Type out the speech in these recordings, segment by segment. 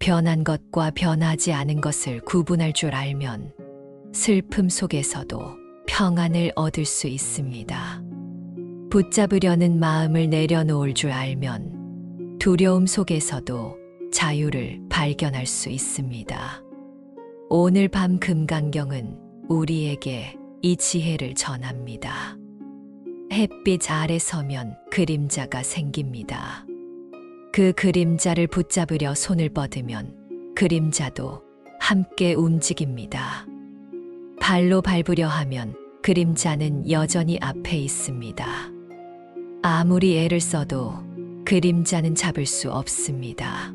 변한 것과 변하지 않은 것을 구분할 줄 알면 슬픔 속에서도 평안을 얻을 수 있습니다. 붙잡으려는 마음을 내려놓을 줄 알면 두려움 속에서도 자유를 발견할 수 있습니다. 오늘 밤 금강경은 우리에게 이 지혜를 전합니다. 햇빛 아래 서면 그림자가 생깁니다. 그 그림자를 붙잡으려 손을 뻗으면 그림자도 함께 움직입니다. 발로 밟으려 하면 그림자는 여전히 앞에 있습니다. 아무리 애를 써도 그림자는 잡을 수 없습니다.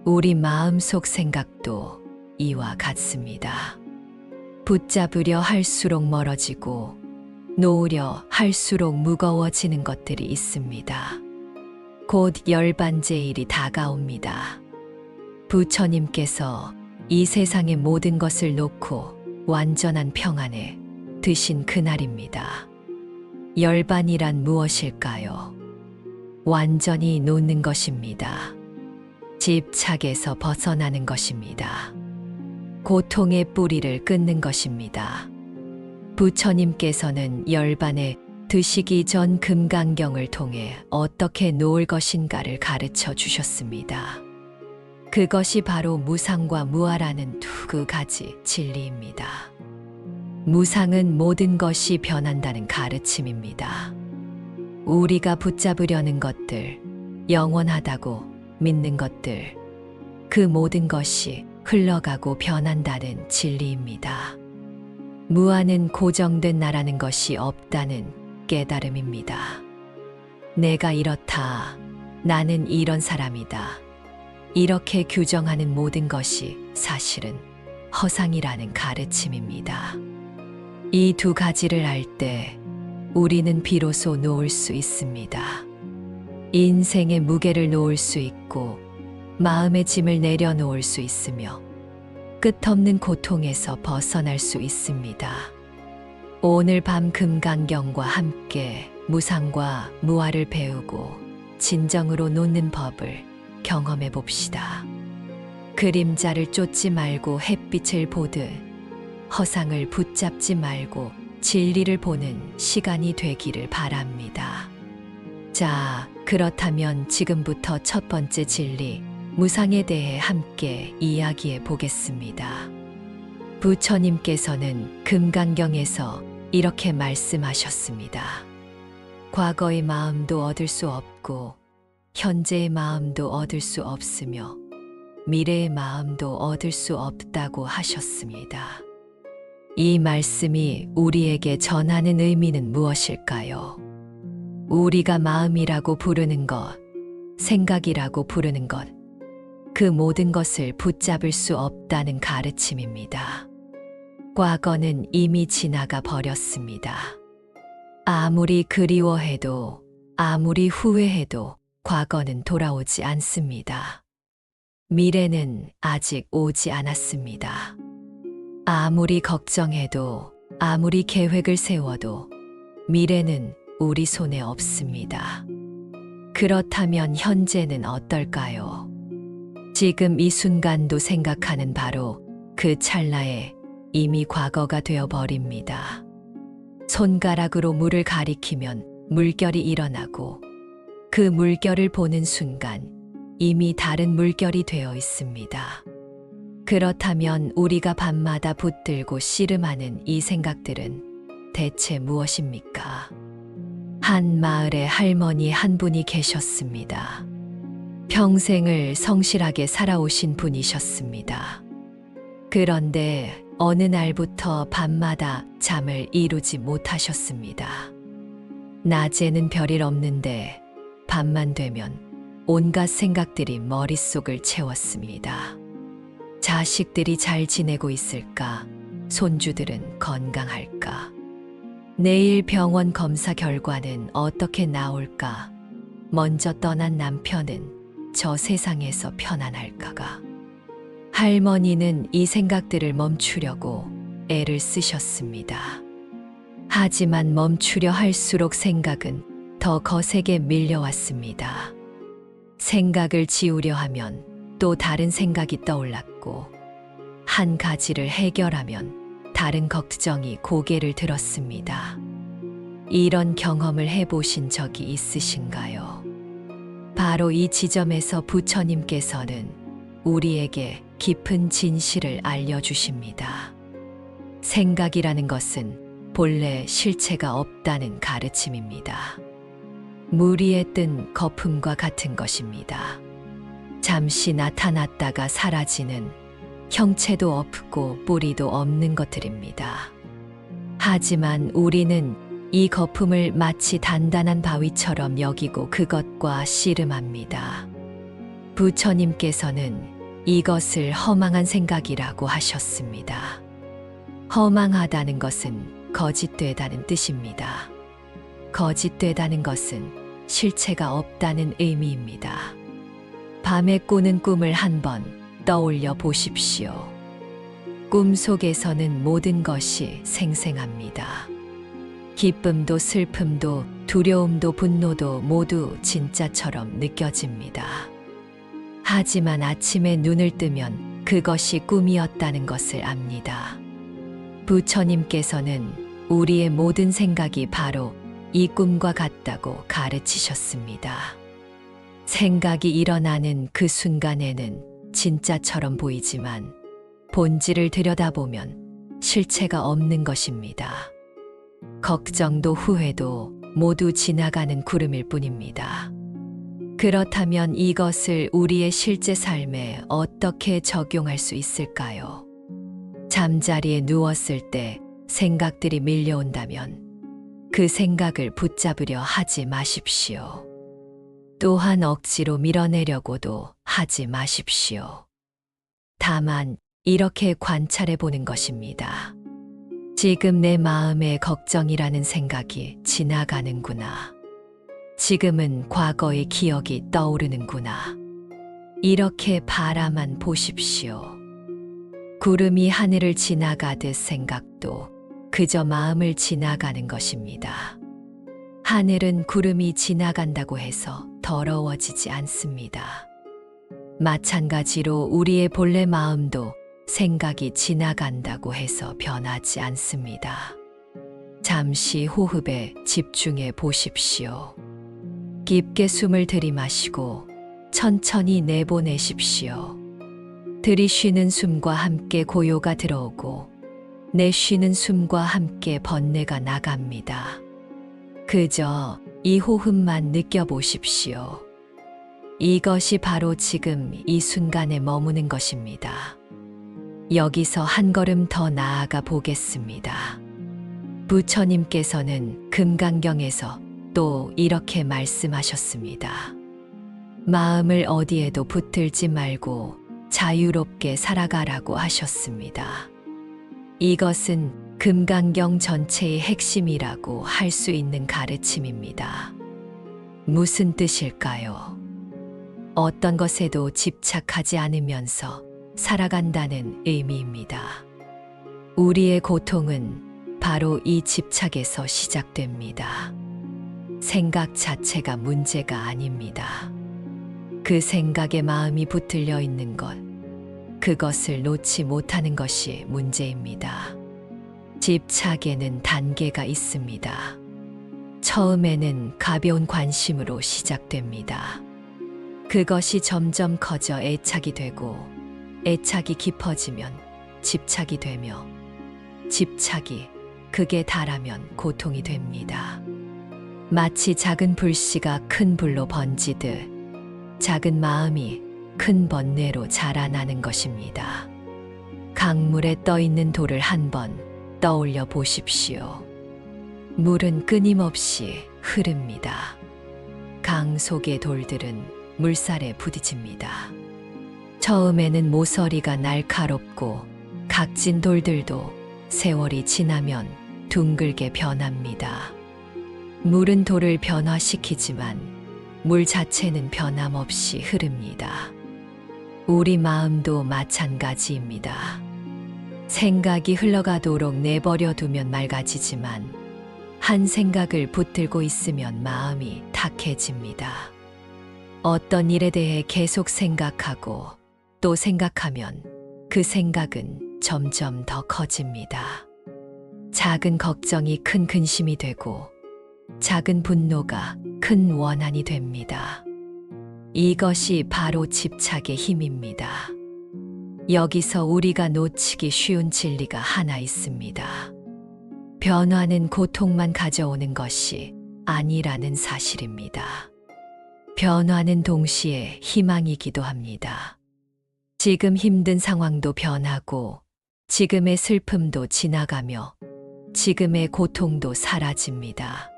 우리 마음속 생각도 이와 같습니다. 붙잡으려 할수록 멀어지고 놓으려 할수록 무거워지는 것들이 있습니다. 곧 열반제일이 다가옵니다. 부처님께서 이 세상의 모든 것을 놓고 완전한 평안에 드신 그날입니다. 열반이란 무엇일까요? 완전히 놓는 것입니다. 집착에서 벗어나는 것입니다. 고통의 뿌리를 끊는 것입니다. 부처님께서는 열반에 드시기 전 금강경을 통해 어떻게 놓을 것인가를 가르쳐 주셨습니다. 그것이 바로 무상과 무아라는 두 가지 진리입니다. 무상은 모든 것이 변한다는 가르침입니다. 우리가 붙잡으려는 것들, 영원하다고 믿는 것들, 그 모든 것이 흘러가고 변한다는 진리입니다. 무아는 고정된 나라는 것이 없다는 깨달음입니다. 내가 이렇다, 나는 이런 사람이다. 이렇게 규정하는 모든 것이 사실은 허상이라는 가르침입니다. 이 두 가지를 알 때 우리는 비로소 놓을 수 있습니다. 인생의 무게를 놓을 수 있고 마음의 짐을 내려놓을 수 있으며 끝없는 고통에서 벗어날 수 있습니다. 오늘 밤 금강경과 함께 무상과 무아를 배우고 진정으로 놓는 법을 경험해 봅시다. 그림자를 쫓지 말고 햇빛을 보듯 허상을 붙잡지 말고 진리를 보는 시간이 되기를 바랍니다. 자, 그렇다면 지금부터 첫 번째 진리, 무상에 대해 함께 이야기해 보겠습니다. 부처님께서는 금강경에서 이렇게 말씀하셨습니다. 과거의 마음도 얻을 수 없고 현재의 마음도 얻을 수 없으며 미래의 마음도 얻을 수 없다고 하셨습니다. 이 말씀이 우리에게 전하는 의미는 무엇일까요? 우리가 마음이라고 부르는 것, 생각이라고 부르는 것, 그 모든 것을 붙잡을 수 없다는 가르침입니다. 과거는 이미 지나가 버렸습니다. 아무리 그리워해도, 아무리 후회해도 과거는 돌아오지 않습니다. 미래는 아직 오지 않았습니다. 아무리 걱정해도, 아무리 계획을 세워도 미래는 우리 손에 없습니다. 그렇다면 현재는 어떨까요? 지금 이 순간도 생각하는 바로 그 찰나에 이미 과거가 되어버립니다. 손가락으로 물을 가리키면 물결이 일어나고 그 물결을 보는 순간 이미 다른 물결이 되어 있습니다. 그렇다면 우리가 밤마다 붙들고 씨름하는 이 생각들은 대체 무엇입니까? 한 마을에 할머니 한 분이 계셨습니다. 평생을 성실하게 살아오신 분이셨습니다. 그런데 어느 날부터 밤마다 잠을 이루지 못하셨습니다. 낮에는 별일 없는데 밤만 되면 온갖 생각들이 머릿속을 채웠습니다. 자식들이 잘 지내고 있을까? 손주들은 건강할까? 내일 병원 검사 결과는 어떻게 나올까? 먼저 떠난 남편은 저 세상에서 편안할까가. 할머니는 이 생각들을 멈추려고 애를 쓰셨습니다. 하지만 멈추려 할수록 생각은 더 거세게 밀려왔습니다. 생각을 지우려 하면 또 다른 생각이 떠올랐고 한 가지를 해결하면 다른 걱정이 고개를 들었습니다. 이런 경험을 해보신 적이 있으신가요? 바로 이 지점에서 부처님께서는 우리에게 깊은 진실을 알려주십니다. 생각이라는 것은 본래 실체가 없다는 가르침입니다. 물 위에 뜬 거품과 같은 것입니다. 잠시 나타났다가 사라지는 형체도 없고 뿌리도 없는 것들입니다. 하지만 우리는 이 거품을 마치 단단한 바위처럼 여기고 그것과 씨름합니다. 부처님께서는 이것을 허망한 생각이라고 하셨습니다. 허망하다는 것은 거짓되다는 뜻입니다. 거짓되다는 것은 실체가 없다는 의미입니다. 밤에 꾸는 꿈을 한번 떠올려 보십시오. 꿈 속에서는 모든 것이 생생합니다. 기쁨도 슬픔도 두려움도 분노도 모두 진짜처럼 느껴집니다. 하지만 아침에 눈을 뜨면 그것이 꿈이었다는 것을 압니다. 부처님께서는 우리의 모든 생각이 바로 이 꿈과 같다고 가르치셨습니다. 생각이 일어나는 그 순간에는 진짜처럼 보이지만 본질을 들여다보면 실체가 없는 것입니다. 걱정도 후회도 모두 지나가는 구름일 뿐입니다. 그렇다면 이것을 우리의 실제 삶에 어떻게 적용할 수 있을까요? 잠자리에 누웠을 때 생각들이 밀려온다면 그 생각을 붙잡으려 하지 마십시오. 또한 억지로 밀어내려고도 하지 마십시오. 다만 이렇게 관찰해 보는 것입니다. 지금 내 마음에 걱정이라는 생각이 지나가는구나. 지금은 과거의 기억이 떠오르는구나. 이렇게 바라만 보십시오. 구름이 하늘을 지나가듯 생각도 그저 마음을 지나가는 것입니다. 하늘은 구름이 지나간다고 해서 더러워지지 않습니다. 마찬가지로 우리의 본래 마음도 생각이 지나간다고 해서 변하지 않습니다. 잠시 호흡에 집중해 보십시오. 깊게 숨을 들이마시고 천천히 내보내십시오. 들이쉬는 숨과 함께 고요가 들어오고 내쉬는 숨과 함께 번뇌가 나갑니다. 그저 이 호흡만 느껴보십시오. 이것이 바로 지금 이 순간에 머무는 것입니다. 여기서 한 걸음 더 나아가 보겠습니다. 부처님께서는 금강경에서 또 이렇게 말씀하셨습니다. 마음을 어디에도 붙들지 말고 자유롭게 살아가라고 하셨습니다. 이것은 금강경 전체의 핵심이라고 할 수 있는 가르침입니다. 무슨 뜻일까요? 어떤 것에도 집착하지 않으면서 살아간다는 의미입니다. 우리의 고통은 바로 이 집착에서 시작됩니다. 생각 자체가 문제가 아닙니다. 그 생각에 마음이 붙들려 있는 것, 그것을 놓지 못하는 것이 문제입니다. 집착에는 단계가 있습니다. 처음에는 가벼운 관심으로 시작됩니다. 그것이 점점 커져 애착이 되고 애착이 깊어지면 집착이 되며 집착이 극에 달하면 고통이 됩니다. 마치 작은 불씨가 큰 불로 번지듯 작은 마음이 큰 번뇌로 자라나는 것입니다. 강물에 떠 있는 돌을 한번 떠올려 보십시오. 물은 끊임없이 흐릅니다. 강 속의 돌들은 물살에 부딪힙니다. 처음에는 모서리가 날카롭고 각진 돌들도 세월이 지나면 둥글게 변합니다. 물은 돌을 변화시키지만 물 자체는 변함없이 흐릅니다. 우리 마음도 마찬가지입니다. 생각이 흘러가도록 내버려 두면 맑아지지만 한 생각을 붙들고 있으면 마음이 탁해집니다. 어떤 일에 대해 계속 생각하고 또 생각하면 그 생각은 점점 더 커집니다. 작은 걱정이 큰 근심이 되고 작은 분노가 큰 원한이 됩니다. 이것이 바로 집착의 힘입니다. 여기서 우리가 놓치기 쉬운 진리가 하나 있습니다. 변화는 고통만 가져오는 것이 아니라는 사실입니다. 변화는 동시에 희망이기도 합니다. 지금 힘든 상황도 변하고 지금의 슬픔도 지나가며 지금의 고통도 사라집니다.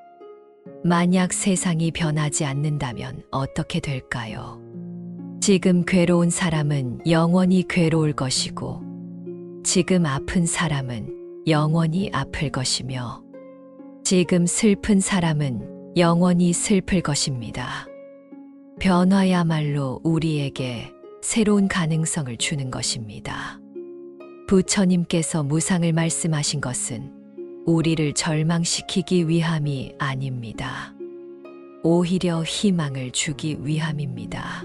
만약 세상이 변하지 않는다면 어떻게 될까요? 지금 괴로운 사람은 영원히 괴로울 것이고 지금 아픈 사람은 영원히 아플 것이며 지금 슬픈 사람은 영원히 슬플 것입니다. 변화야말로 우리에게 새로운 가능성을 주는 것입니다. 부처님께서 무상을 말씀하신 것은 우리를 절망시키기 위함이 아닙니다. 오히려 희망을 주기 위함입니다.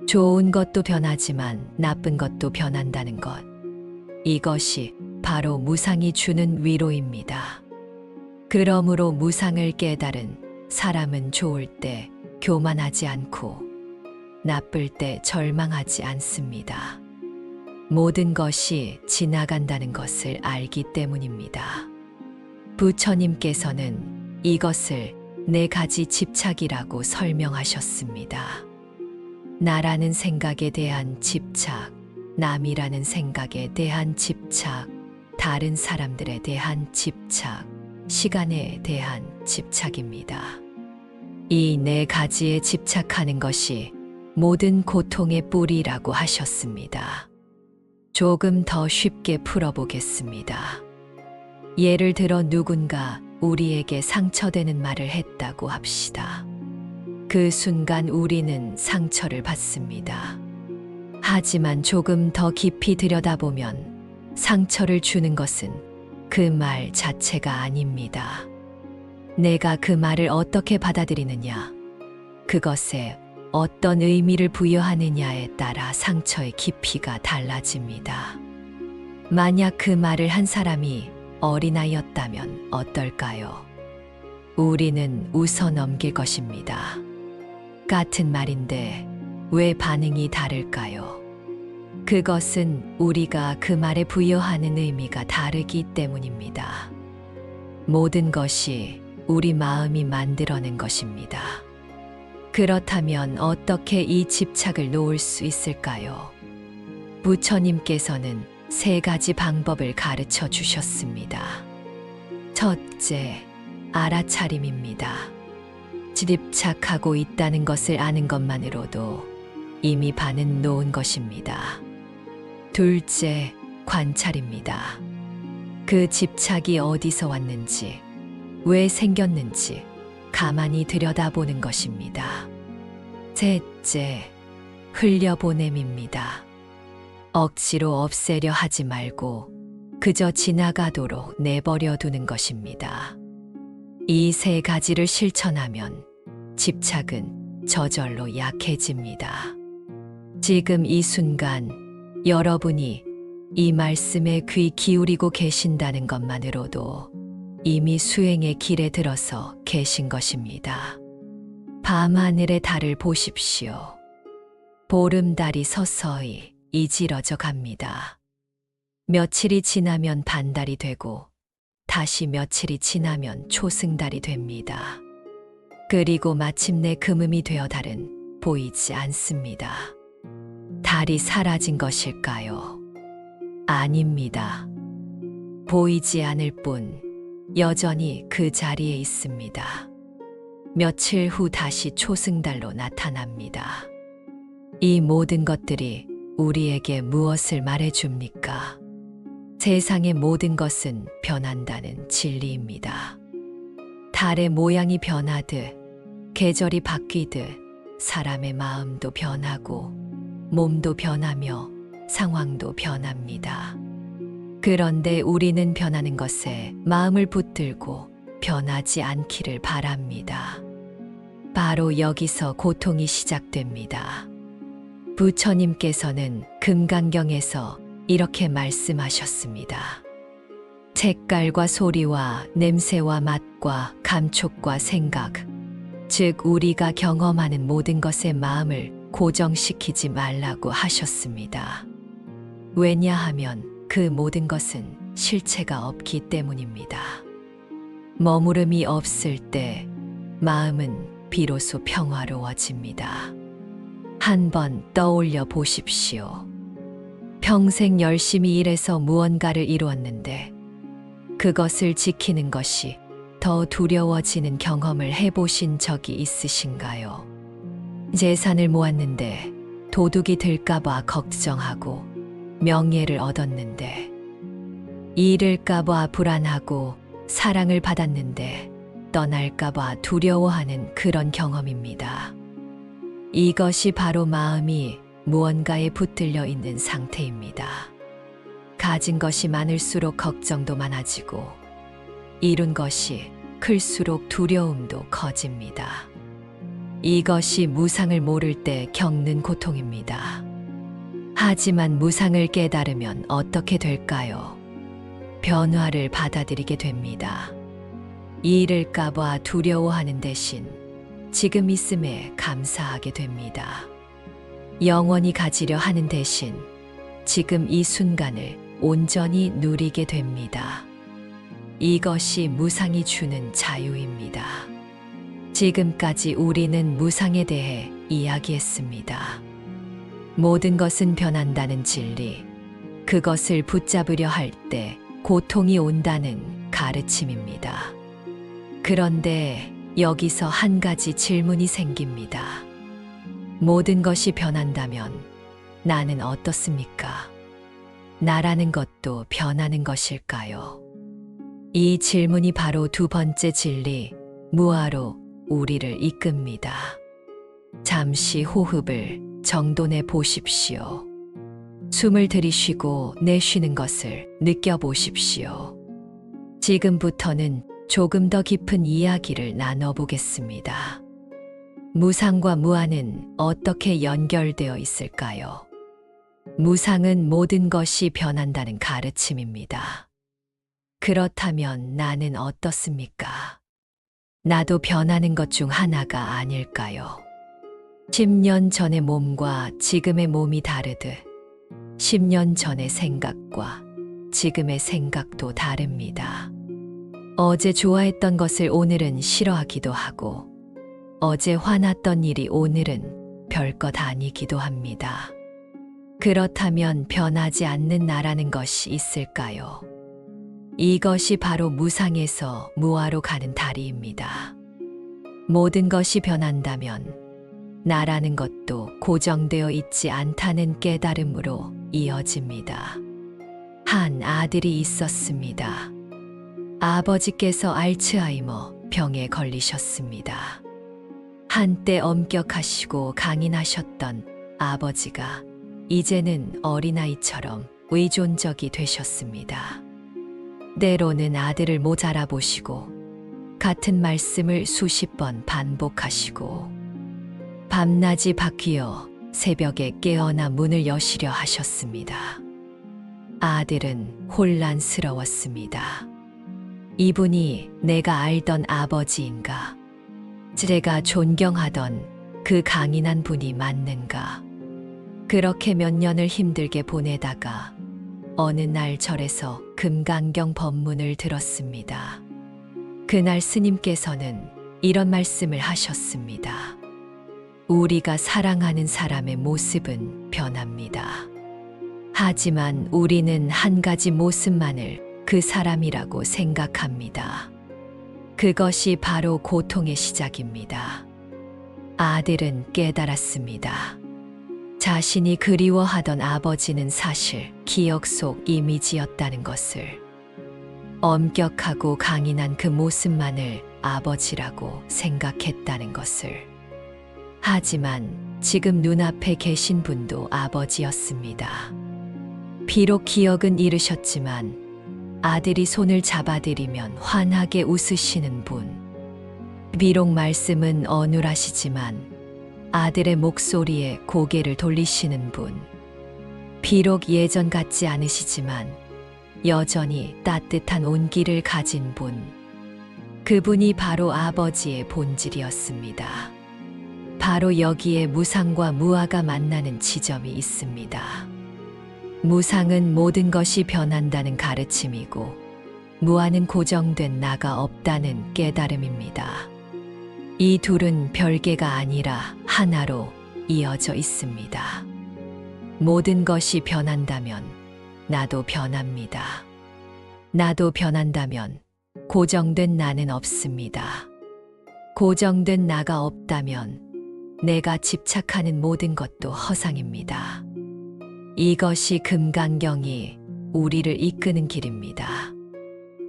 좋은 것도 변하지만 나쁜 것도 변한다는 것. 이것이 바로 무상이 주는 위로입니다. 그러므로 무상을 깨달은 사람은 좋을 때 교만하지 않고 나쁠 때 절망하지 않습니다. 모든 것이 지나간다는 것을 알기 때문입니다. 부처님께서는 이것을 네 가지 집착이라고 설명하셨습니다. 나라는 생각에 대한 집착, 남이라는 생각에 대한 집착, 다른 사람들에 대한 집착, 시간에 대한 집착입니다. 이 네 가지에 집착하는 것이 모든 고통의 뿌리라고 하셨습니다. 조금 더 쉽게 풀어보겠습니다. 예를 들어 누군가 우리에게 상처되는 말을 했다고 합시다. 그 순간 우리는 상처를 받습니다. 하지만 조금 더 깊이 들여다보면 상처를 주는 것은 그 말 자체가 아닙니다. 내가 그 말을 어떻게 받아들이느냐, 그것에 어떤 의미를 부여하느냐에 따라 상처의 깊이가 달라집니다. 만약 그 말을 한 사람이 어린아이였다면 어떨까요? 우리는 웃어 넘길 것입니다. 같은 말인데 왜 반응이 다를까요? 그것은 우리가 그 말에 부여하는 의미가 다르기 때문입니다. 모든 것이 우리 마음이 만들어낸 것입니다. 그렇다면 어떻게 이 집착을 놓을 수 있을까요? 부처님께서는 세 가지 방법을 가르쳐 주셨습니다. 첫째, 알아차림입니다. 집착하고 있다는 것을 아는 것만으로도 이미 반은 놓은 것입니다. 둘째, 관찰입니다. 그 집착이 어디서 왔는지, 왜 생겼는지 가만히 들여다보는 것입니다. 셋째, 흘려보냄입니다. 억지로 없애려 하지 말고 그저 지나가도록 내버려 두는 것입니다. 이 세 가지를 실천하면 집착은 저절로 약해집니다. 지금 이 순간 여러분이 이 말씀에 귀 기울이고 계신다는 것만으로도 이미 수행의 길에 들어서 계신 것입니다. 밤하늘의 달을 보십시오. 보름달이 서서히 이지러져 갑니다. 며칠이 지나면 반달이 되고 다시 며칠이 지나면 초승달이 됩니다. 그리고 마침내 금음이 되어 달은 보이지 않습니다. 달이 사라진 것일까요? 아닙니다. 보이지 않을 뿐 여전히 그 자리에 있습니다. 며칠 후 다시 초승달로 나타납니다. 이 모든 것들이 우리에게 무엇을 말해줍니까? 세상의 모든 것은 변한다는 진리입니다. 달의 모양이 변하듯, 계절이 바뀌듯, 사람의 마음도 변하고, 몸도 변하며, 상황도 변합니다. 그런데 우리는 변하는 것에 마음을 붙들고 변하지 않기를 바랍니다. 바로 여기서 고통이 시작됩니다. 부처님께서는 금강경에서 이렇게 말씀하셨습니다. 색깔과 소리와 냄새와 맛과 감촉과 생각, 즉 우리가 경험하는 모든 것에 마음을 고정시키지 말라고 하셨습니다. 왜냐하면 그 모든 것은 실체가 없기 때문입니다. 머무름이 없을 때 마음은 비로소 평화로워집니다. 한번 떠올려 보십시오. 평생 열심히 일해서 무언가를 이루었는데 그것을 지키는 것이 더 두려워지는 경험을 해보신 적이 있으신가요? 재산을 모았는데 도둑이 들까봐 걱정하고 명예를 얻었는데 잃을까봐 불안하고 사랑을 받았는데 떠날까봐 두려워하는 그런 경험입니다. 이것이 바로 마음이 무언가에 붙들려 있는 상태입니다. 가진 것이 많을수록 걱정도 많아지고 이룬 것이 클수록 두려움도 커집니다. 이것이 무상을 모를 때 겪는 고통입니다. 하지만 무상을 깨달으면 어떻게 될까요? 변화를 받아들이게 됩니다. 잃을까봐 두려워하는 대신 지금 있음에 감사하게 됩니다. 영원히 가지려 하는 대신 지금 이 순간을 온전히 누리게 됩니다. 이것이 무상이 주는 자유입니다. 지금까지 우리는 무상에 대해 이야기했습니다. 모든 것은 변한다는 진리, 그것을 붙잡으려 할 때 고통이 온다는 가르침입니다. 그런데 여기서 한 가지 질문이 생깁니다. 모든 것이 변한다면 나는 어떻습니까? 나라는 것도 변하는 것일까요? 이 질문이 바로 두 번째 진리, 무아로 우리를 이끕니다. 잠시 호흡을 정돈해 보십시오. 숨을 들이쉬고 내쉬는 것을 느껴보십시오. 지금부터는 조금 더 깊은 이야기를 나눠보겠습니다. 무상과 무아는 어떻게 연결되어 있을까요? 무상은 모든 것이 변한다는 가르침입니다. 그렇다면 나는 어떻습니까? 나도 변하는 것 중 하나가 아닐까요? 10년 전의 몸과 지금의 몸이 다르듯 10년 전의 생각과 지금의 생각도 다릅니다. 어제 좋아했던 것을 오늘은 싫어하기도 하고 어제 화났던 일이 오늘은 별것 아니기도 합니다. 그렇다면 변하지 않는 나라는 것이 있을까요? 이것이 바로 무상에서 무아로 가는 다리입니다. 모든 것이 변한다면 나라는 것도 고정되어 있지 않다는 깨달음으로 이어집니다. 한 아들이 있었습니다. 아버지께서 알츠하이머 병에 걸리셨습니다. 한때 엄격하시고 강인하셨던 아버지가 이제는 어린아이처럼 의존적이 되셨습니다. 때로는 아들을 모자라 보시고 같은 말씀을 수십 번 반복하시고 밤낮이 바뀌어 새벽에 깨어나 문을 여시려 하셨습니다. 아들은 혼란스러웠습니다. 이분이 내가 알던 아버지인가? 제가 존경하던 그 강인한 분이 맞는가? 그렇게 몇 년을 힘들게 보내다가 어느 날 절에서 금강경 법문을 들었습니다. 그날 스님께서는 이런 말씀을 하셨습니다. 우리가 사랑하는 사람의 모습은 변합니다. 하지만 우리는 한 가지 모습만을 그 사람이라고 생각합니다. 그것이 바로 고통의 시작입니다. 아들은 깨달았습니다. 자신이 그리워하던 아버지는 사실 기억 속 이미지였다는 것을. 엄격하고 강인한 그 모습만을 아버지라고 생각했다는 것을. 하지만 지금 눈앞에 계신 분도 아버지였습니다. 비록 기억은 잃으셨지만 아들이 손을 잡아드리면 환하게 웃으시는 분. 비록 말씀은 어눌하시지만 아들의 목소리에 고개를 돌리시는 분. 비록 예전 같지 않으시지만 여전히 따뜻한 온기를 가진 분. 그분이 바로 아버지의 본질이었습니다. 바로 여기에 무상과 무아가 만나는 지점이 있습니다. 무상은 모든 것이 변한다는 가르침이고, 무아는 고정된 나가 없다는 깨달음입니다. 이 둘은 별개가 아니라 하나로 이어져 있습니다. 모든 것이 변한다면 나도 변합니다. 나도 변한다면 고정된 나는 없습니다. 고정된 나가 없다면 내가 집착하는 모든 것도 허상입니다. 이것이 금강경이 우리를 이끄는 길입니다.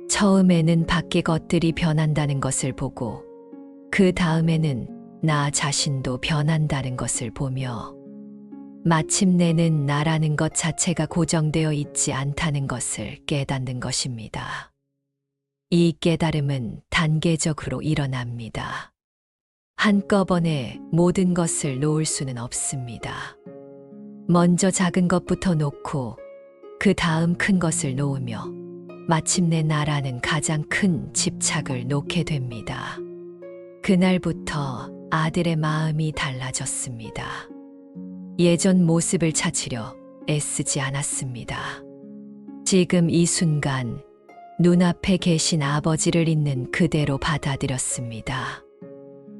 처음에는 밖의 것들이 변한다는 것을 보고, 그 다음에는 나 자신도 변한다는 것을 보며, 마침내는 나라는 것 자체가 고정되어 있지 않다는 것을 깨닫는 것입니다. 이 깨달음은 단계적으로 일어납니다. 한꺼번에 모든 것을 놓을 수는 없습니다. 먼저 작은 것부터 놓고 그 다음 큰 것을 놓으며 마침내 나라는 가장 큰 집착을 놓게 됩니다. 그날부터 아들의 마음이 달라졌습니다. 예전 모습을 찾으려 애쓰지 않았습니다. 지금 이 순간 눈앞에 계신 아버지를 있는 그대로 받아들였습니다.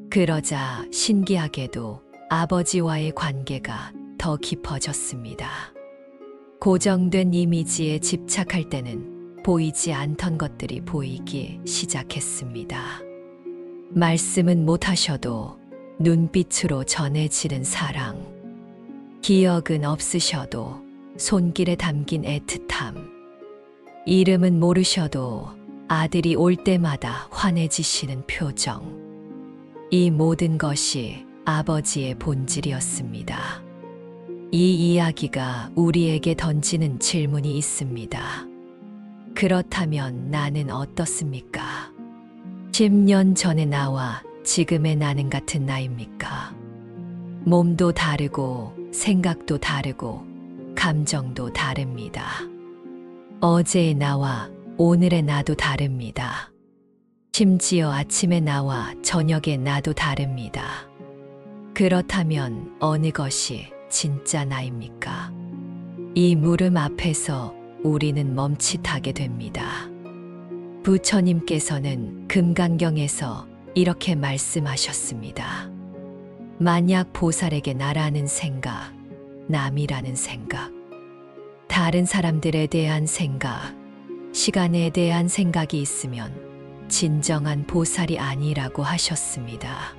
그러자 신기하게도 아버지와의 관계가 더 깊어졌습니다. 고정된 이미지에 집착할 때는 보이지 않던 것들이 보이기 시작했습니다. 말씀은 못하셔도 눈빛으로 전해지는 사랑, 기억은 없으셔도 손길에 담긴 애틋함, 이름은 모르셔도 아들이 올 때마다 환해지시는 표정, 이 모든 것이 아버지의 본질이었습니다. 이 이야기가 우리에게 던지는 질문이 있습니다. 그렇다면 나는 어떻습니까? 10년 전의 나와 지금의 나는 같은 나입니까? 몸도 다르고 생각도 다르고 감정도 다릅니다. 어제의 나와 오늘의 나도 다릅니다. 심지어 아침의 나와 저녁의 나도 다릅니다. 그렇다면 어느 것이 진짜 나입니까? 이 물음 앞에서 우리는 멈칫하게 됩니다. 부처님께서는 금강경에서 이렇게 말씀하셨습니다. 만약 보살에게 나라는 생각, 남이라는 생각, 다른 사람들에 대한 생각, 시간에 대한 생각이 있으면 진정한 보살이 아니라고 하셨습니다.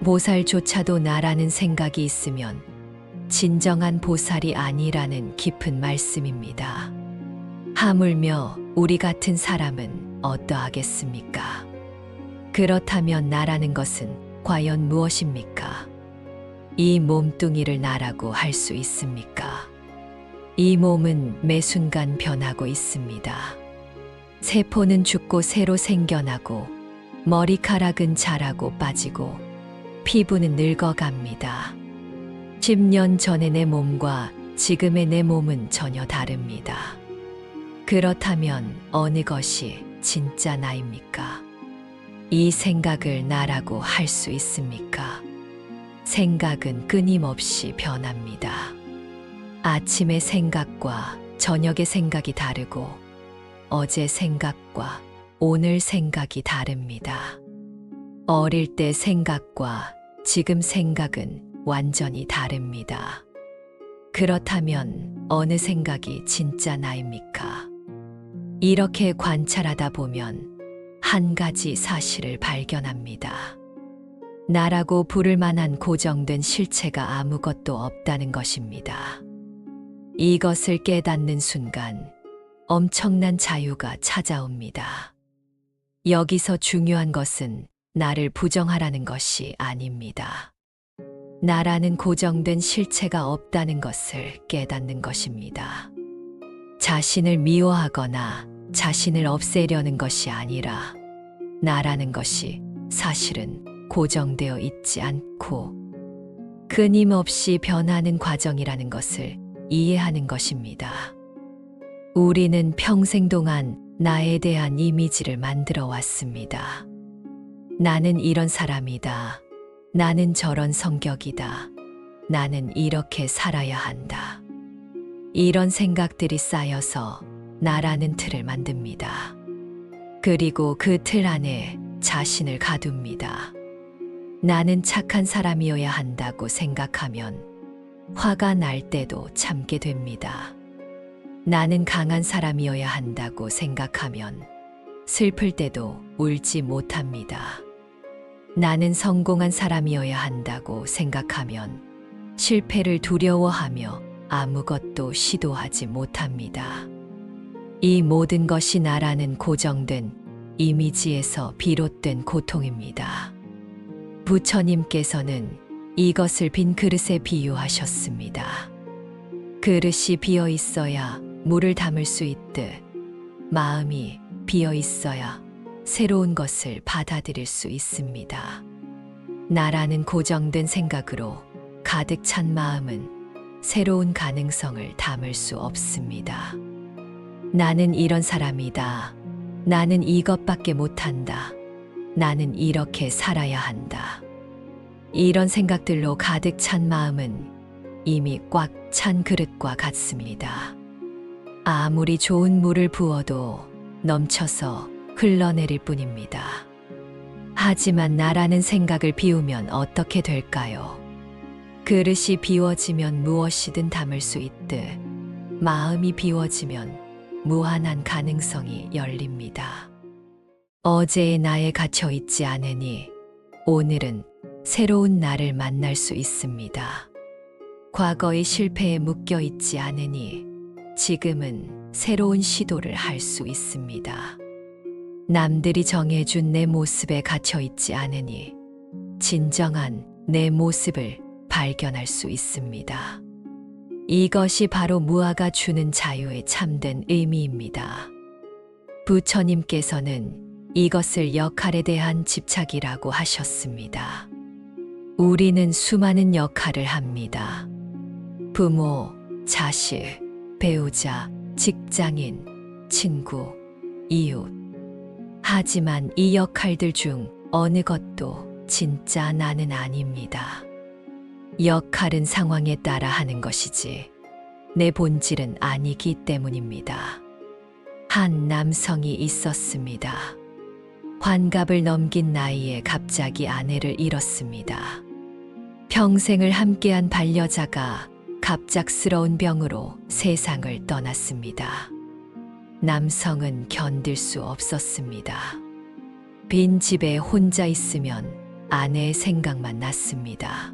보살조차도 나라는 생각이 있으면 진정한 보살이 아니라는 깊은 말씀입니다. 하물며 우리 같은 사람은 어떠하겠습니까? 그렇다면 나라는 것은 과연 무엇입니까? 이 몸뚱이를 나라고 할 수 있습니까? 이 몸은 매 순간 변하고 있습니다. 세포는 죽고 새로 생겨나고, 머리카락은 자라고 빠지고, 피부는 늙어갑니다. 10년 전의 내 몸과 지금의 내 몸은 전혀 다릅니다. 그렇다면 어느 것이 진짜 나입니까? 이 생각을 나라고 할 수 있습니까? 생각은 끊임없이 변합니다. 아침의 생각과 저녁의 생각이 다르고, 어제 생각과 오늘 생각이 다릅니다. 어릴 때 생각과 지금 생각은 완전히 다릅니다. 그렇다면 어느 생각이 진짜 나입니까? 이렇게 관찰하다 보면 한 가지 사실을 발견합니다. 나라고 부를 만한 고정된 실체가 아무것도 없다는 것입니다. 이것을 깨닫는 순간 엄청난 자유가 찾아옵니다. 여기서 중요한 것은 나를 부정하라는 것이 아닙니다. 나라는 고정된 실체가 없다는 것을 깨닫는 것입니다. 자신을 미워하거나 자신을 없애려는 것이 아니라, 나라는 것이 사실은 고정되어 있지 않고 끊임없이 변하는 과정이라는 것을 이해하는 것입니다. 우리는 평생 동안 나에 대한 이미지를 만들어 왔습니다. 나는 이런 사람이다. 나는 저런 성격이다. 나는 이렇게 살아야 한다. 이런 생각들이 쌓여서 나라는 틀을 만듭니다. 그리고 그 틀 안에 자신을 가둡니다. 나는 착한 사람이어야 한다고 생각하면 화가 날 때도 참게 됩니다. 나는 강한 사람이어야 한다고 생각하면 슬플 때도 울지 못합니다. 나는 성공한 사람이어야 한다고 생각하면 실패를 두려워하며 아무것도 시도하지 못합니다. 이 모든 것이 나라는 고정된 이미지에서 비롯된 고통입니다. 부처님께서는 이것을 빈 그릇에 비유하셨습니다. 그릇이 비어 있어야 물을 담을 수 있듯 마음이 비어 있어야 새로운 것을 받아들일 수 있습니다. 나라는 고정된 생각으로 가득 찬 마음은 새로운 가능성을 담을 수 없습니다. 나는 이런 사람이다. 나는 이것밖에 못한다. 나는 이렇게 살아야 한다. 이런 생각들로 가득 찬 마음은 이미 꽉 찬 그릇과 같습니다. 아무리 좋은 물을 부어도 넘쳐서 흘러내릴 뿐입니다. 하지만 나라는 생각을 비우면 어떻게 될까요? 그릇이 비워지면 무엇이든 담을 수 있듯 마음이 비워지면 무한한 가능성이 열립니다. 어제의 나에 갇혀 있지 않으니 오늘은 새로운 나를 만날 수 있습니다. 과거의 실패에 묶여 있지 않으니 지금은 새로운 시도를 할 수 있습니다. 남들이 정해준 내 모습에 갇혀 있지 않으니 진정한 내 모습을 발견할 수 있습니다. 이것이 바로 무아가 주는 자유의 참된 의미입니다. 부처님께서는 이것을 역할에 대한 집착이라고 하셨습니다. 우리는 수많은 역할을 합니다. 부모, 자식, 배우자, 직장인, 친구, 이웃. 하지만 이 역할들 중 어느 것도 진짜 나는 아닙니다. 역할은 상황에 따라 하는 것이지 내 본질은 아니기 때문입니다. 한 남성이 있었습니다. 환갑을 넘긴 나이에 갑자기 아내를 잃었습니다. 평생을 함께한 반려자가 갑작스러운 병으로 세상을 떠났습니다. 남성은 견딜 수 없었습니다. 빈 집에 혼자 있으면 아내의 생각만 났습니다.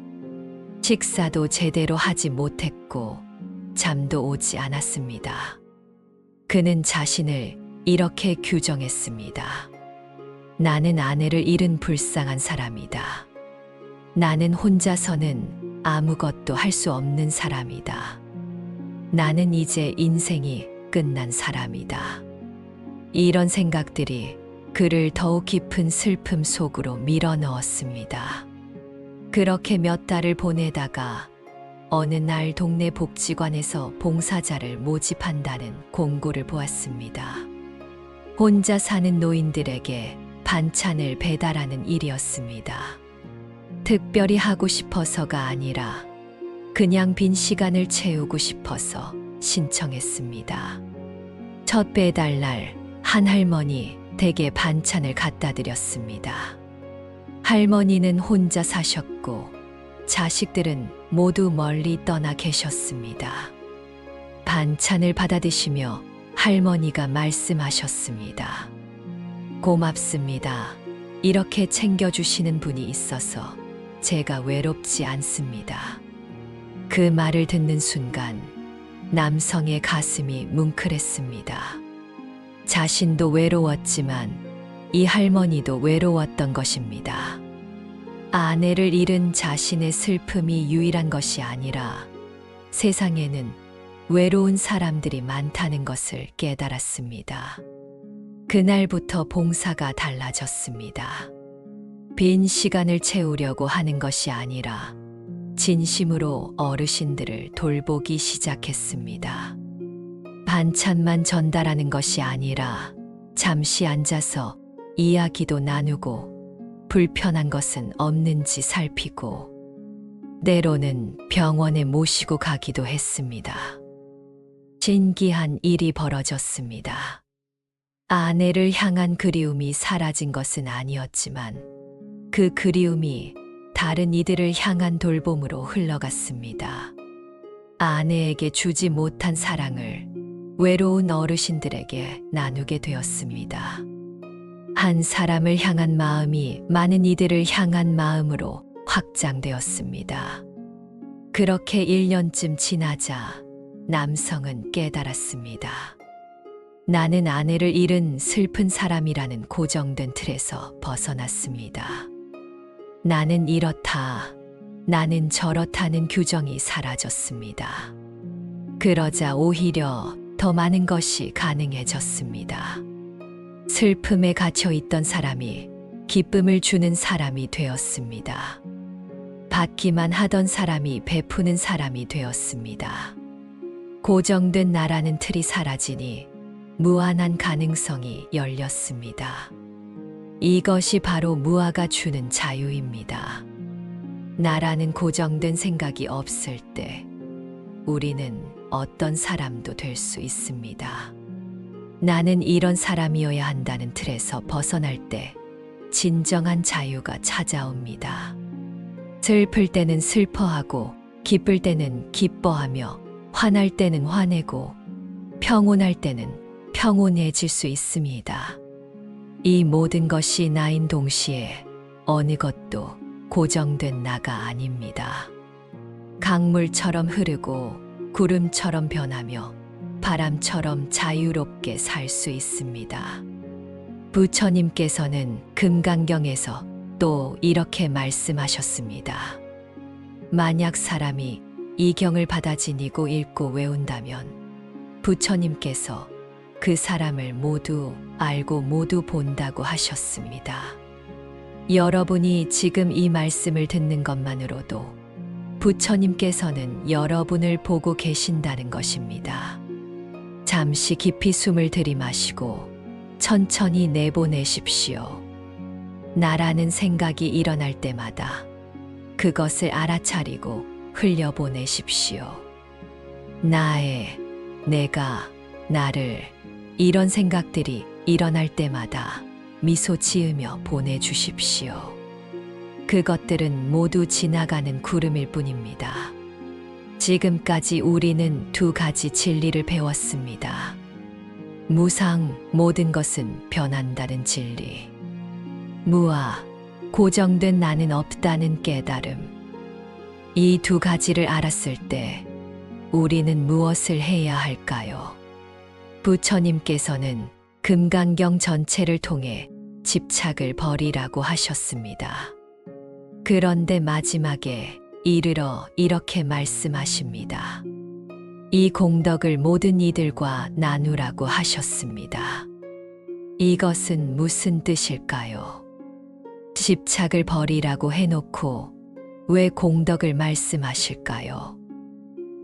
식사도 제대로 하지 못했고 잠도 오지 않았습니다. 그는 자신을 이렇게 규정했습니다. 나는 아내를 잃은 불쌍한 사람이다. 나는 혼자서는 아무것도 할 수 없는 사람이다. 나는 이제 인생이 끝난 사람이다. 이런 생각들이 그를 더욱 깊은 슬픔 속으로 밀어넣었습니다. 그렇게 몇 달을 보내다가 어느 날 동네 복지관에서 봉사자를 모집한다는 공고를 보았습니다. 혼자 사는 노인들에게 반찬을 배달하는 일이었습니다. 특별히 하고 싶어서가 아니라 그냥 빈 시간을 채우고 싶어서 신청했습니다. 첫 배달날 한 할머니 댁에 반찬을 갖다 드렸습니다. 할머니는 혼자 사셨고 자식들은 모두 멀리 떠나 계셨습니다. 반찬을 받아드시며 할머니가 말씀하셨습니다. 고맙습니다. 이렇게 챙겨주시는 분이 있어서 제가 외롭지 않습니다. 그 말을 듣는 순간 남성의 가슴이 뭉클했습니다. 자신도 외로웠지만 이 할머니도 외로웠던 것입니다. 아내를 잃은 자신의 슬픔이 유일한 것이 아니라 세상에는 외로운 사람들이 많다는 것을 깨달았습니다. 그날부터 봉사가 달라졌습니다. 빈 시간을 채우려고 하는 것이 아니라 진심으로 어르신들을 돌보기 시작했습니다. 반찬만 전달하는 것이 아니라 잠시 앉아서 이야기도 나누고 불편한 것은 없는지 살피고 때로는 병원에 모시고 가기도 했습니다. 신기한 일이 벌어졌습니다. 아내를 향한 그리움이 사라진 것은 아니었지만 그 그리움이 다른 이들을 향한 돌봄으로 흘러갔습니다. 아내에게 주지 못한 사랑을 외로운 어르신들에게 나누게 되었습니다. 한 사람을 향한 마음이 많은 이들을 향한 마음으로 확장되었습니다. 그렇게 1년쯤 지나자 남성은 깨달았습니다. 나는 아내를 잃은 슬픈 사람이라는 고정된 틀에서 벗어났습니다. 나는 이렇다, 나는 저렇다는 규정이 사라졌습니다. 그러자 오히려 더 많은 것이 가능해졌습니다. 슬픔에 갇혀 있던 사람이 기쁨을 주는 사람이 되었습니다. 받기만 하던 사람이 베푸는 사람이 되었습니다. 고정된 나라는 틀이 사라지니 무한한 가능성이 열렸습니다. 이것이 바로 무아가 주는 자유입니다. 나라는 고정된 생각이 없을 때 우리는 어떤 사람도 될 수 있습니다. 나는 이런 사람이어야 한다는 틀에서 벗어날 때 진정한 자유가 찾아옵니다. 슬플 때는 슬퍼하고 기쁠 때는 기뻐하며 화날 때는 화내고 평온할 때는 평온해질 수 있습니다. 이 모든 것이 나인 동시에 어느 것도 고정된 나가 아닙니다. 강물처럼 흐르고 구름처럼 변하며 바람처럼 자유롭게 살 수 있습니다. 부처님께서는 금강경에서 또 이렇게 말씀하셨습니다. 만약 사람이 이 경을 받아 지니고 읽고 외운다면 부처님께서 그 사람을 모두 알고 모두 본다고 하셨습니다. 여러분이 지금 이 말씀을 듣는 것만으로도 부처님께서는 여러분을 보고 계신다는 것입니다. 잠시 깊이 숨을 들이마시고 천천히 내보내십시오. 나라는 생각이 일어날 때마다 그것을 알아차리고 흘려보내십시오. 나의, 내가, 나를 이런 생각들이 일어날 때마다 미소 지으며 보내주십시오. 그것들은 모두 지나가는 구름일 뿐입니다. 지금까지 우리는 두 가지 진리를 배웠습니다. 무상, 모든 것은 변한다는 진리. 무아, 고정된 나는 없다는 깨달음. 이 두 가지를 알았을 때 우리는 무엇을 해야 할까요? 부처님께서는 금강경 전체를 통해 집착을 버리라고 하셨습니다. 그런데 마지막에 이르러 이렇게 말씀하십니다. 이 공덕을 모든 이들과 나누라고 하셨습니다. 이것은 무슨 뜻일까요? 집착을 버리라고 해놓고 왜 공덕을 말씀하실까요?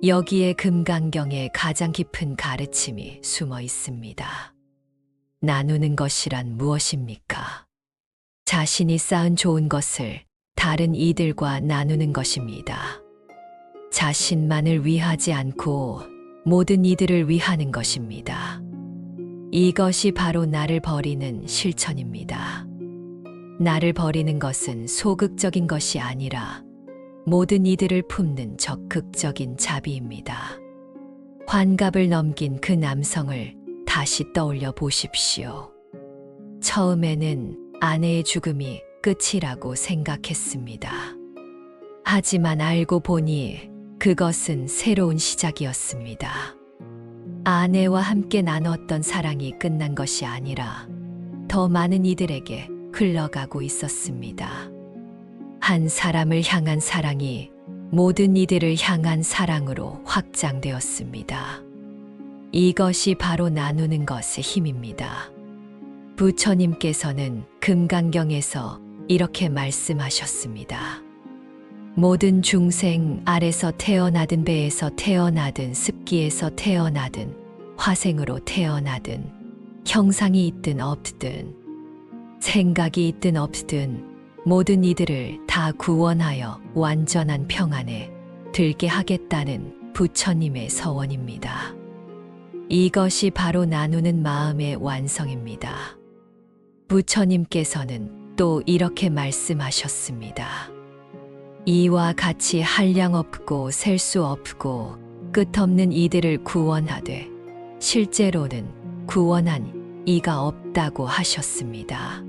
여기에 금강경의 가장 깊은 가르침이 숨어 있습니다. 나누는 것이란 무엇입니까? 자신이 쌓은 좋은 것을 다른 이들과 나누는 것입니다. 자신만을 위하지 않고 모든 이들을 위하는 것입니다. 이것이 바로 나를 버리는 실천입니다. 나를 버리는 것은 소극적인 것이 아니라 모든 이들을 품는 적극적인 자비입니다. 환갑을 넘긴 그 남성을 다시 떠올려 보십시오. 처음에는 아내의 죽음이 끝이라고 생각했습니다. 하지만 알고 보니 그것은 새로운 시작이었습니다. 아내와 함께 나눴던 사랑이 끝난 것이 아니라 더 많은 이들에게 흘러가고 있었습니다. 한 사람을 향한 사랑이 모든 이들을 향한 사랑으로 확장되었습니다. 이것이 바로 나누는 것의 힘입니다. 부처님께서는 금강경에서 이렇게 말씀하셨습니다. 모든 중생 알에서 태어나든 배에서 태어나든 습기에서 태어나든 화생으로 태어나든 형상이 있든 없든 생각이 있든 없든 모든 이들을 다 구원하여 완전한 평안에 들게 하겠다는 부처님의 서원입니다. 이것이 바로 나누는 마음의 완성입니다. 부처님께서는 또 이렇게 말씀하셨습니다. 이와 같이 한량 없고 셀 수 없고 끝없는 이들을 구원하되 실제로는 구원한 이가 없다고 하셨습니다.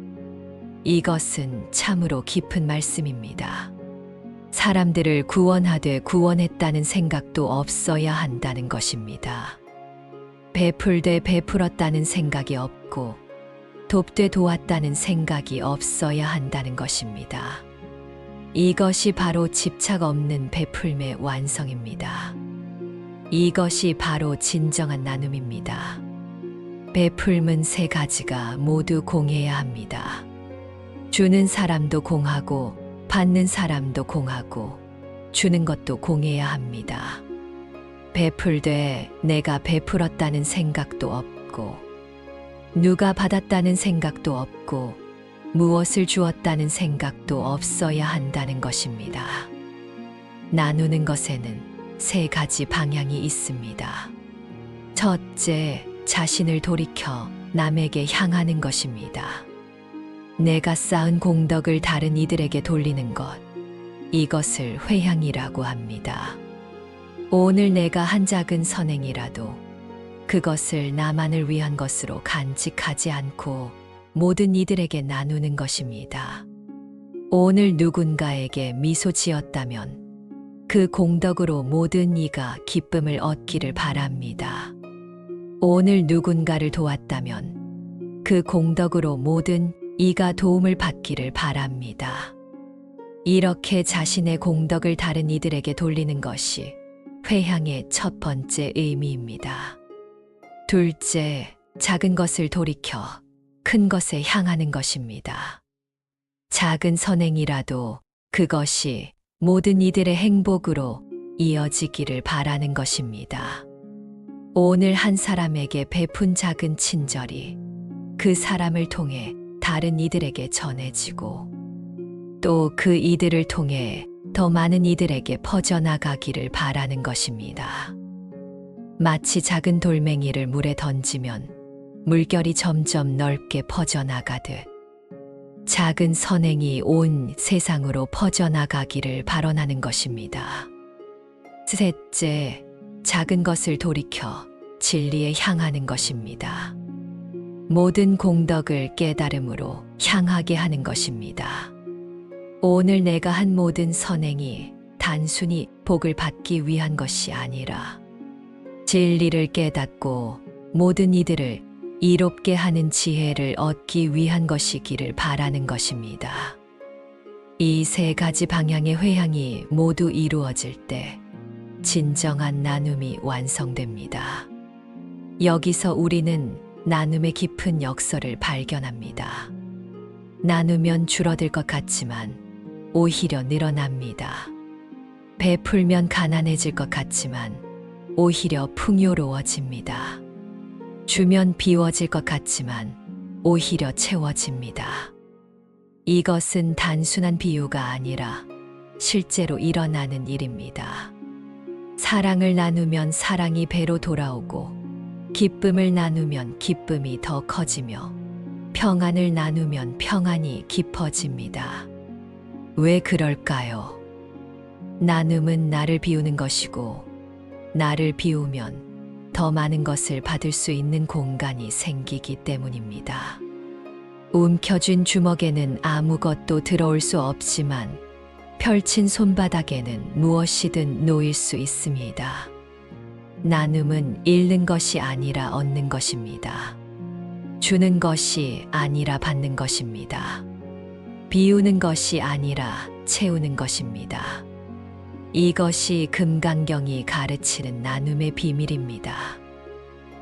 이것은 참으로 깊은 말씀입니다. 사람들을 구원하되 구원했다는 생각도 없어야 한다는 것입니다. 베풀되 베풀었다는 생각이 없고 돕되 도왔다는 생각이 없어야 한다는 것입니다. 이것이 바로 집착 없는 베풀매의 완성입니다. 이것이 바로 진정한 나눔입니다. 베풀문 세 가지가 모두 공해야 합니다. 주는 사람도 공하고 받는 사람도 공하고 주는 것도 공해야 합니다. 베풀되 내가 베풀었다는 생각도 없고 누가 받았다는 생각도 없고 무엇을 주었다는 생각도 없어야 한다는 것입니다. 나누는 것에는 세 가지 방향이 있습니다. 첫째, 자신을 돌이켜 남에게 향하는 것입니다. 내가 쌓은 공덕을 다른 이들에게 돌리는 것, 이것을 회향이라고 합니다. 오늘 내가 한 작은 선행이라도 그것을 나만을 위한 것으로 간직하지 않고 모든 이들에게 나누는 것입니다. 오늘 누군가에게 미소 지었다면 그 공덕으로 모든 이가 기쁨을 얻기를 바랍니다. 오늘 누군가를 도왔다면 그 공덕으로 모든 이가 도움을 받기를 바랍니다. 이렇게 자신의 공덕을 다른 이들에게 돌리는 것이 회향의 첫 번째 의미입니다. 둘째, 작은 것을 돌이켜 큰 것에 향하는 것입니다. 작은 선행이라도 그것이 모든 이들의 행복으로 이어지기를 바라는 것입니다. 오늘 한 사람에게 베푼 작은 친절이 그 사람을 통해 다른 이들에게 전해지고 또 그 이들을 통해 더 많은 이들에게 퍼져나가기를 바라는 것입니다. 마치 작은 돌멩이를 물에 던지면 물결이 점점 넓게 퍼져나가듯 작은 선행이 온 세상으로 퍼져나가기를 발언하는 것입니다. 셋째, 작은 것을 돌이켜 진리에 향하는 것입니다. 모든 공덕을 깨달음으로 향하게 하는 것입니다. 오늘 내가 한 모든 선행이 단순히 복을 받기 위한 것이 아니라 진리를 깨닫고 모든 이들을 이롭게 하는 지혜를 얻기 위한 것이기를 바라는 것입니다. 이 세 가지 방향의 회향이 모두 이루어질 때 진정한 나눔이 완성됩니다. 여기서 우리는 나눔의 깊은 역설을 발견합니다. 나누면 줄어들 것 같지만 오히려 늘어납니다. 베풀면 가난해질 것 같지만 오히려 풍요로워집니다. 주면 비워질 것 같지만 오히려 채워집니다. 이것은 단순한 비유가 아니라 실제로 일어나는 일입니다. 사랑을 나누면 사랑이 배로 돌아오고 기쁨을 나누면 기쁨이 더 커지며 평안을 나누면 평안이 깊어집니다. 왜 그럴까요? 나눔은 나를 비우는 것이고 나를 비우면 더 많은 것을 받을 수 있는 공간이 생기기 때문입니다. 움켜쥔 주먹에는 아무것도 들어올 수 없지만 펼친 손바닥에는 무엇이든 놓일 수 있습니다. 나눔은 잃는 것이 아니라 얻는 것입니다. 주는 것이 아니라 받는 것입니다. 비우는 것이 아니라 채우는 것입니다. 이것이 금강경이 가르치는 나눔의 비밀입니다.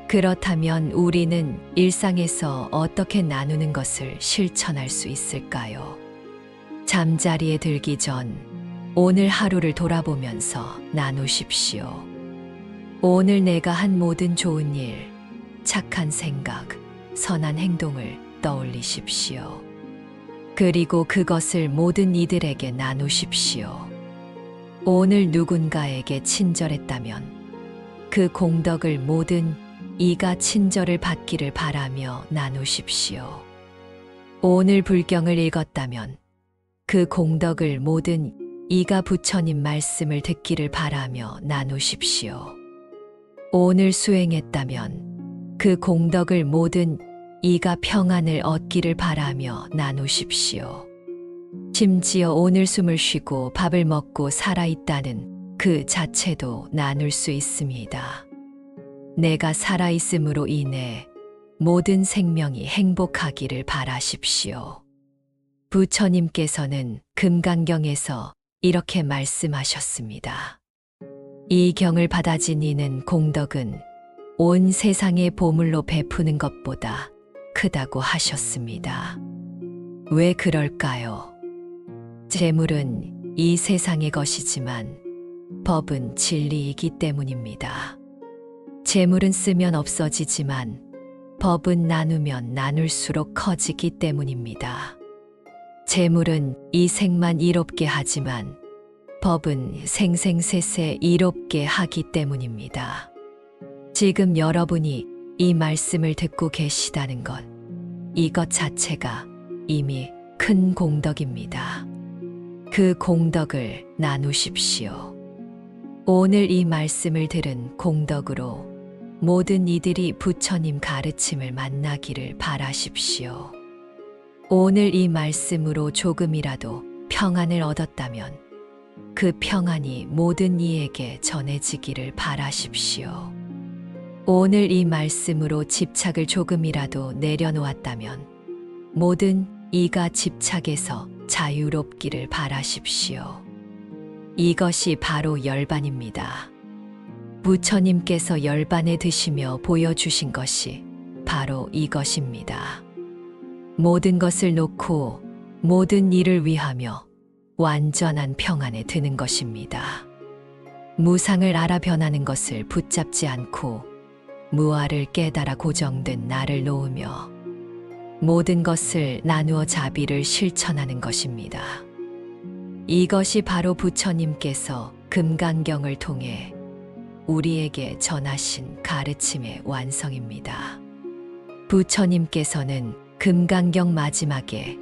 그렇다면 우리는 일상에서 어떻게 나누는 것을 실천할 수 있을까요? 잠자리에 들기 전 오늘 하루를 돌아보면서 나누십시오. 오늘 내가 한 모든 좋은 일, 착한 생각, 선한 행동을 떠올리십시오. 그리고 그것을 모든 이들에게 나누십시오. 오늘 누군가에게 친절했다면 그 공덕을 모든 이가 친절을 받기를 바라며 나누십시오. 오늘 불경을 읽었다면 그 공덕을 모든 이가 부처님 말씀을 듣기를 바라며 나누십시오. 오늘 수행했다면 그 공덕을 모든 이가 평안을 얻기를 바라며 나누십시오. 심지어 오늘 숨을 쉬고 밥을 먹고 살아있다는 그 자체도 나눌 수 있습니다. 내가 살아있음으로 인해 모든 생명이 행복하기를 바라십시오. 부처님께서는 금강경에서 이렇게 말씀하셨습니다. 이 경을 받아 지니는 공덕은 온 세상의 보물로 베푸는 것보다 크다고 하셨습니다. 왜 그럴까요? 재물은 이 세상의 것이지만 법은 진리이기 때문입니다. 재물은 쓰면 없어지지만 법은 나누면 나눌수록 커지기 때문입니다. 재물은 이 생만 이롭게 하지만 법은 생생세세 이롭게 하기 때문입니다. 지금 여러분이 이 말씀을 듣고 계시다는 것, 이것 자체가 이미 큰 공덕입니다. 그 공덕을 나누십시오. 오늘 이 말씀을 들은 공덕으로 모든 이들이 부처님 가르침을 만나기를 바라십시오. 오늘 이 말씀으로 조금이라도 평안을 얻었다면 그 평안이 모든 이에게 전해지기를 바라십시오. 오늘 이 말씀으로 집착을 조금이라도 내려놓았다면 모든 이가 집착에서 자유롭기를 바라십시오. 이것이 바로 열반입니다. 부처님께서 열반에 드시며 보여주신 것이 바로 이것입니다. 모든 것을 놓고 모든 일을 위하며 완전한 평안에 드는 것입니다. 무상을 알아 변하는 것을 붙잡지 않고 무아를 깨달아 고정된 나를 놓으며 모든 것을 나누어 자비를 실천하는 것입니다. 이것이 바로 부처님께서 금강경을 통해 우리에게 전하신 가르침의 완성입니다. 부처님께서는 금강경 마지막에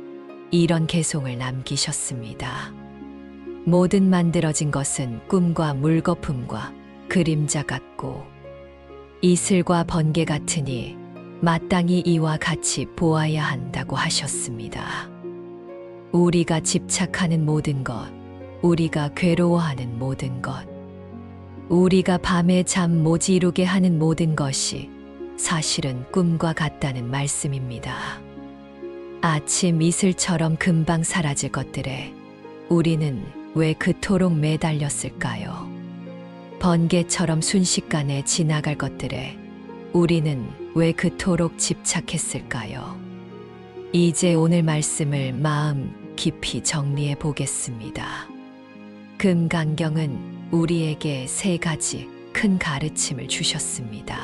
이런 개송을 남기셨습니다. 모든 만들어진 것은 꿈과 물거품과 그림자 같고 이슬과 번개 같으니 마땅히 이와 같이 보아야 한다고 하셨습니다. 우리가 집착하는 모든 것, 우리가 괴로워하는 모든 것, 우리가 밤에 잠 못 이루게 하는 모든 것이 사실은 꿈과 같다는 말씀입니다. 아침 이슬처럼 금방 사라질 것들에 우리는 왜 그토록 매달렸을까요? 번개처럼 순식간에 지나갈 것들에 우리는 왜 그토록 집착했을까요? 이제 오늘 말씀을 마음 깊이 정리해 보겠습니다. 금강경은 우리에게 세 가지 큰 가르침을 주셨습니다.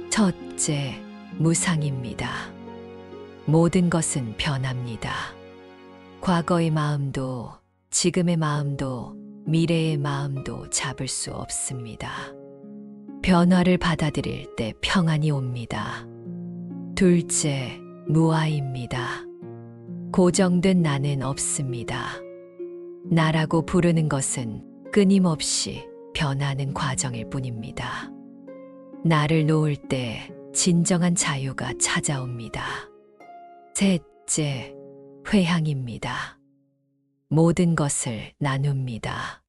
첫째, 무상입니다. 모든 것은 변합니다. 과거의 마음도, 지금의 마음도, 미래의 마음도 잡을 수 없습니다. 변화를 받아들일 때 평안이 옵니다. 둘째, 무아입니다. 고정된 나는 없습니다. 나라고 부르는 것은 끊임없이 변하는 과정일 뿐입니다. 나를 놓을 때 진정한 자유가 찾아옵니다. 셋째, 회향입니다. 모든 것을 나눕니다.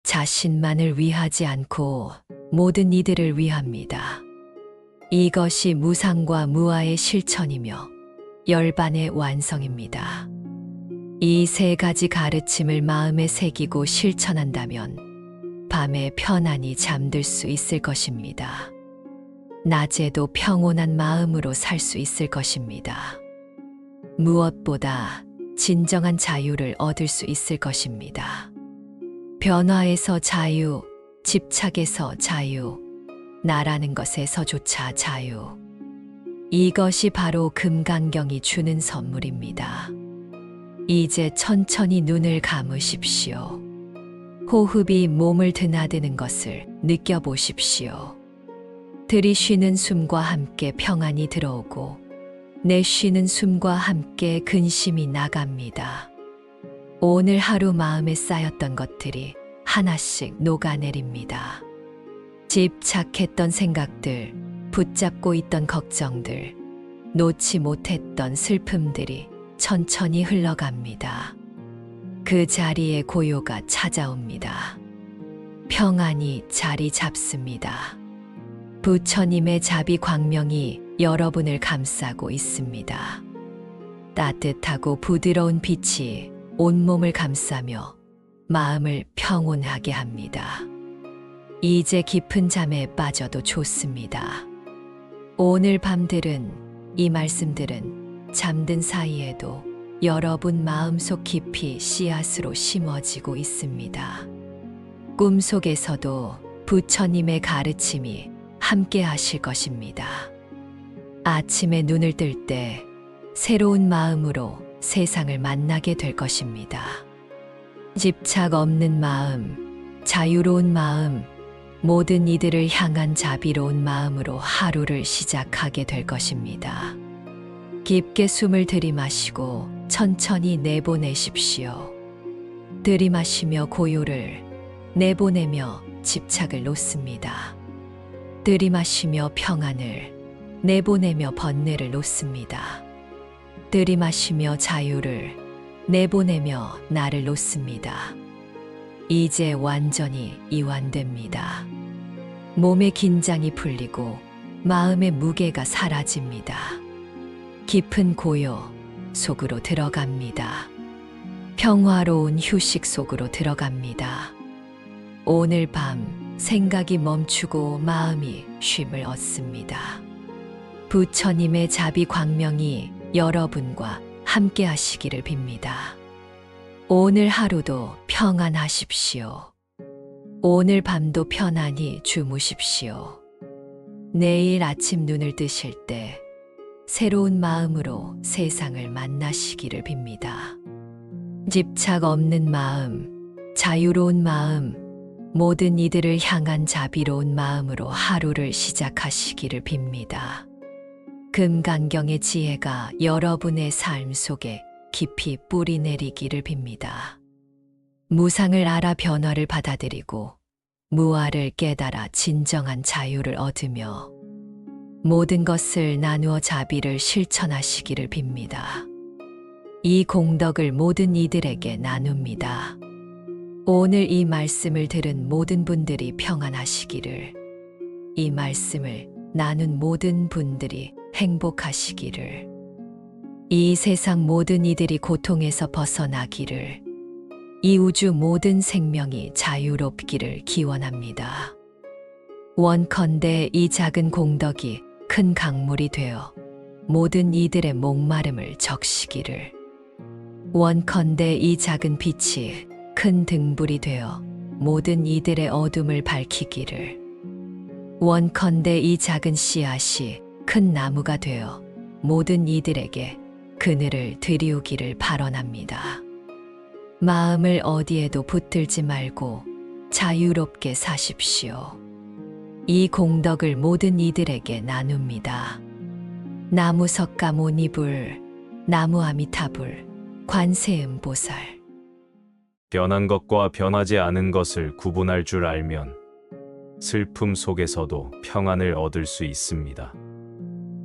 자신만을 위하지 않고 모든 이들을 위합니다. 이것이 무상과 무아의 실천이며 열반의 완성입니다. 이 세 가지 가르침을 마음에 새기고 실천한다면 밤에 편안히 잠들 수 있을 것입니다. 낮에도 평온한 마음으로 살 수 있을 것입니다. 무엇보다 진정한 자유를 얻을 수 있을 것입니다. 변화에서 자유, 집착에서 자유, 나라는 것에서조차 자유. 이것이 바로 금강경이 주는 선물입니다. 이제 천천히 눈을 감으십시오. 호흡이 몸을 드나드는 것을 느껴보십시오. 들이쉬는 숨과 함께 평안이 들어오고 내쉬는 숨과 함께 근심이 나갑니다. 오늘 하루 마음에 쌓였던 것들이 하나씩 녹아내립니다. 집착했던 생각들, 붙잡고 있던 걱정들, 놓지 못했던 슬픔들이 천천히 흘러갑니다. 그 자리에 고요가 찾아옵니다. 평안이 자리 잡습니다. 부처님의 자비 광명이 여러분을 감싸고 있습니다. 따뜻하고 부드러운 빛이 온몸을 감싸며 마음을 평온하게 합니다. 이제 깊은 잠에 빠져도 좋습니다. 오늘 밤들은 이 말씀들은 잠든 사이에도 여러분 마음속 깊이 씨앗으로 심어지고 있습니다. 꿈속에서도 부처님의 가르침이 함께 하실 것입니다. 아침에 눈을 뜰 때 새로운 마음으로 세상을 만나게 될 것입니다. 집착 없는 마음, 자유로운 마음, 모든 이들을 향한 자비로운 마음으로 하루를 시작하게 될 것입니다. 깊게 숨을 들이마시고 천천히 내보내십시오. 들이마시며 고요를, 내보내며 집착을 놓습니다. 들이마시며 평안을, 내보내며 번뇌를 놓습니다. 들이마시며 자유를, 내보내며 나를 놓습니다. 이제 완전히 이완됩니다. 몸의 긴장이 풀리고 마음의 무게가 사라집니다. 깊은 고요 속으로 들어갑니다. 평화로운 휴식 속으로 들어갑니다. 오늘 밤 생각이 멈추고 마음이 쉼을 얻습니다. 부처님의 자비 광명이 여러분과 함께 하시기를 빕니다. 오늘 하루도 평안하십시오. 오늘 밤도 편안히 주무십시오. 내일 아침 눈을 뜨실 때 새로운 마음으로 세상을 만나시기를 빕니다. 집착 없는 마음, 자유로운 마음, 모든 이들을 향한 자비로운 마음으로 하루를 시작하시기를 빕니다. 금강경의 지혜가 여러분의 삶 속에 깊이 뿌리 내리기를 빕니다. 무상을 알아 변화를 받아들이고 무아를 깨달아 진정한 자유를 얻으며 모든 것을 나누어 자비를 실천하시기를 빕니다. 이 공덕을 모든 이들에게 나눕니다. 오늘 이 말씀을 들은 모든 분들이 평안하시기를, 이 말씀을 나눈 모든 분들이 행복하시기를, 이 세상 모든 이들이 고통에서 벗어나기를, 이 우주 모든 생명이 자유롭기를 기원합니다. 원컨대 이 작은 공덕이 큰 강물이 되어 모든 이들의 목마름을 적시기를, 원컨대 이 작은 빛이 큰 등불이 되어 모든 이들의 어둠을 밝히기를, 원컨대 이 작은 씨앗이 큰 나무가 되어 모든 이들에게 그늘을 들이우기를 발언합니다. 마음을 어디에도 붙들지 말고 자유롭게 사십시오. 이 공덕을 모든 이들에게 나눕니다. 나무 석가모니불, 나무 아미타불, 관세음보살. 변한 것과 변하지 않은 것을 구분할 줄 알면 슬픔 속에서도 평안을 얻을 수 있습니다.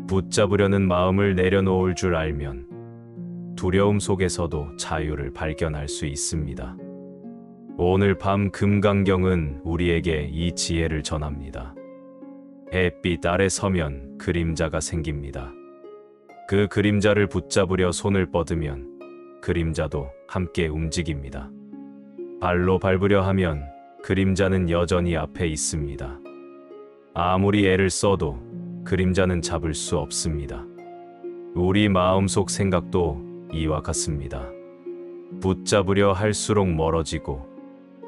붙잡으려는 마음을 내려놓을 줄 알면 두려움 속에서도 자유를 발견할 수 있습니다. 오늘 밤 금강경은 우리에게 이 지혜를 전합니다. 햇빛 아래 서면 그림자가 생깁니다. 그 그림자를 붙잡으려 손을 뻗으면 그림자도 함께 움직입니다. 발로 밟으려 하면 그림자는 여전히 앞에 있습니다. 아무리 애를 써도 그림자는 잡을 수 없습니다. 우리 마음속 생각도 이와 같습니다. 붙잡으려 할수록 멀어지고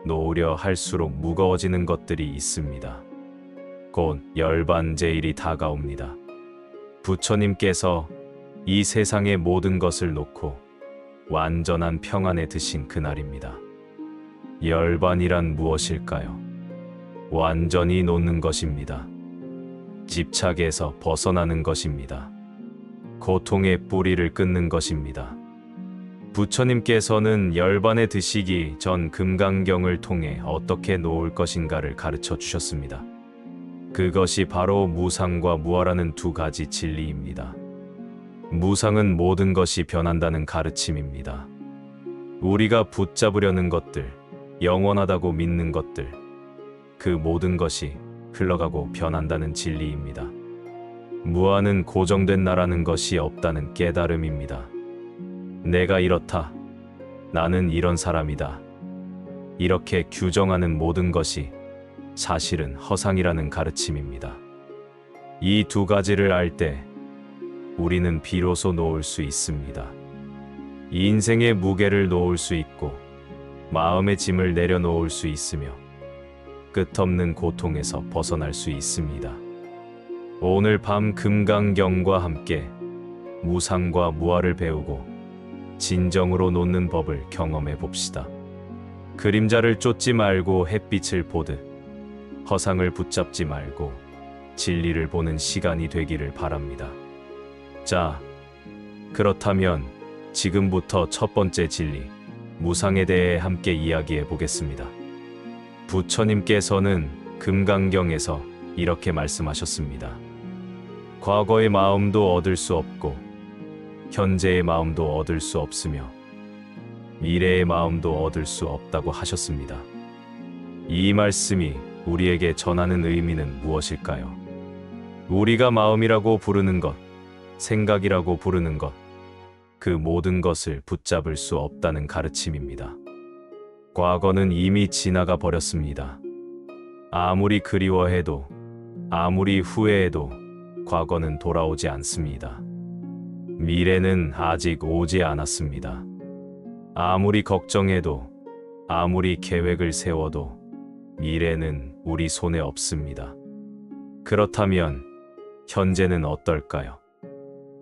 놓으려 할수록 무거워지는 것들이 있습니다. 곧 열반제일이 다가옵니다. 부처님께서 이 세상의 모든 것을 놓고 완전한 평안에 드신 그날입니다. 열반이란 무엇일까요? 완전히 놓는 것입니다. 집착에서 벗어나는 것입니다. 고통의 뿌리를 끊는 것입니다. 부처님께서는 열반에 드시기 전 금강경을 통해 어떻게 놓을 것인가를 가르쳐 주셨습니다. 그것이 바로 무상과 무아라는 두 가지 진리입니다. 무상은 모든 것이 변한다는 가르침입니다. 우리가 붙잡으려는 것들, 영원하다고 믿는 것들, 그 모든 것이 흘러가고 변한다는 진리입니다. 무아는 고정된 나라는 것이 없다는 깨달음입니다. 내가 이렇다. 나는 이런 사람이다. 이렇게 규정하는 모든 것이 사실은 허상이라는 가르침입니다. 이 두 가지를 알 때 우리는 비로소 놓을 수 있습니다. 인생의 무게를 놓을 수 있고 마음의 짐을 내려놓을 수 있으며 끝없는 고통에서 벗어날 수 있습니다. 오늘 밤 금강경과 함께 무상과 무아를 배우고 진정으로 놓는 법을 경험해 봅시다. 그림자를 쫓지 말고 햇빛을 보듯 허상을 붙잡지 말고 진리를 보는 시간이 되기를 바랍니다. 자, 그렇다면 지금부터 첫 번째 진리, 무상에 대해 함께 이야기해 보겠습니다. 부처님께서는 금강경에서 이렇게 말씀하셨습니다. 과거의 마음도 얻을 수 없고 현재의 마음도 얻을 수 없으며 미래의 마음도 얻을 수 없다고 하셨습니다. 이 말씀이 우리에게 전하는 의미는 무엇일까요? 우리가 마음이라고 부르는 것, 생각이라고 부르는 것, 그 모든 것을 붙잡을 수 없다는 가르침입니다. 과거는 이미 지나가 버렸습니다. 아무리 그리워해도, 아무리 후회해도 과거는 돌아오지 않습니다. 미래는 아직 오지 않았습니다. 아무리 걱정해도, 아무리 계획을 세워도 미래는 우리 손에 없습니다. 그렇다면 현재는 어떨까요?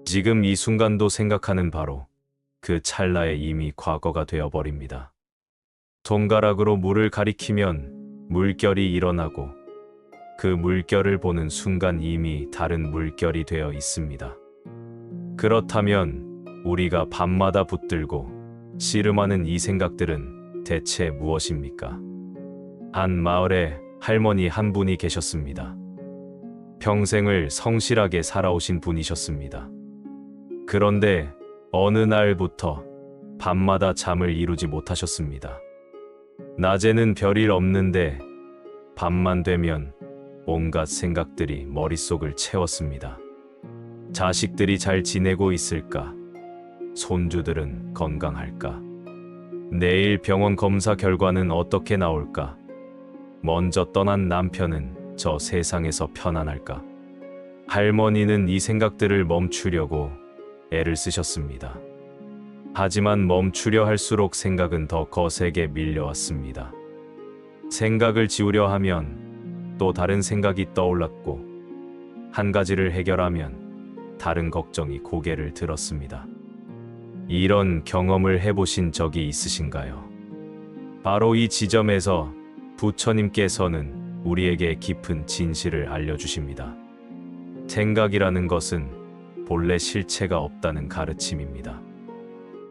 지금 이 순간도 생각하는 바로 그 찰나에 이미 과거가 되어버립니다. 손가락으로 물을 가리키면 물결이 일어나고 그 물결을 보는 순간 이미 다른 물결이 되어 있습니다. 그렇다면 우리가 밤마다 붙들고 씨름하는 이 생각들은 대체 무엇입니까? 한 마을에 할머니 한 분이 계셨습니다. 평생을 성실하게 살아오신 분이셨습니다. 그런데 어느 날부터 밤마다 잠을 이루지 못하셨습니다. 낮에는 별일 없는데 밤만 되면 온갖 생각들이 머릿속을 채웠습니다. 자식들이 잘 지내고 있을까? 손주들은 건강할까? 내일 병원 검사 결과는 어떻게 나올까? 먼저 떠난 남편은 저 세상에서 편안할까? 할머니는 이 생각들을 멈추려고 애를 쓰셨습니다. 하지만 멈추려 할수록 생각은 더 거세게 밀려왔습니다. 생각을 지우려 하면 또 다른 생각이 떠올랐고 한 가지를 해결하면 다른 걱정이 고개를 들었습니다. 이런 경험을 해보신 적이 있으신가요? 바로 이 지점에서 부처님께서는 우리에게 깊은 진실을 알려주십니다. 생각이라는 것은 본래 실체가 없다는 가르침입니다.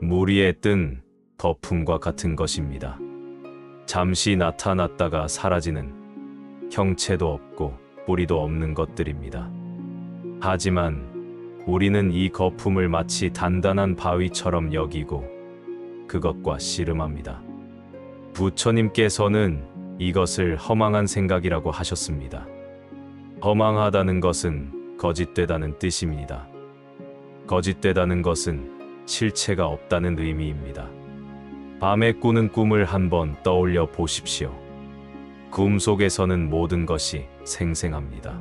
물 위에 뜬 거품과 같은 것입니다. 잠시 나타났다가 사라지는 형체도 없고 뿌리도 없는 것들입니다. 하지만 우리는 이 거품을 마치 단단한 바위처럼 여기고 그것과 씨름합니다. 부처님께서는 이것을 허망한 생각이라고 하셨습니다. 허망하다는 것은 거짓되다는 뜻입니다. 거짓되다는 것은 실체가 없다는 의미입니다. 밤에 꾸는 꿈을 한번 떠올려 보십시오. 꿈 속에서는 모든 것이 생생합니다.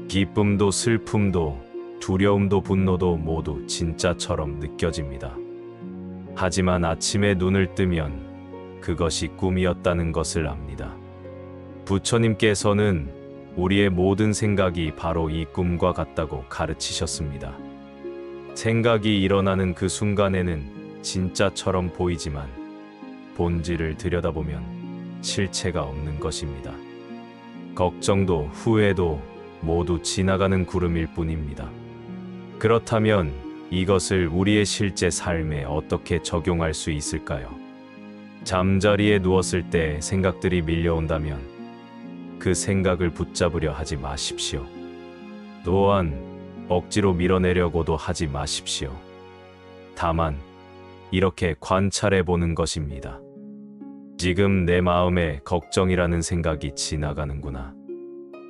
기쁨도 슬픔도 두려움도 분노도 모두 진짜처럼 느껴집니다. 하지만 아침에 눈을 뜨면 그것이 꿈이었다는 것을 압니다. 부처님께서는 우리의 모든 생각이 바로 이 꿈과 같다고 가르치셨습니다. 생각이 일어나는 그 순간에는 진짜처럼 보이지만 본질을 들여다보면 실체가 없는 것입니다. 걱정도 후회도 모두 지나가는 구름일 뿐입니다. 그렇다면 이것을 우리의 실제 삶에 어떻게 적용할 수 있을까요? 잠자리에 누웠을 때 생각들이 밀려온다면 그 생각을 붙잡으려 하지 마십시오. 또한 억지로 밀어내려고도 하지 마십시오. 다만 이렇게 관찰해 보는 것입니다. 지금 내 마음에 걱정이라는 생각이 지나가는구나.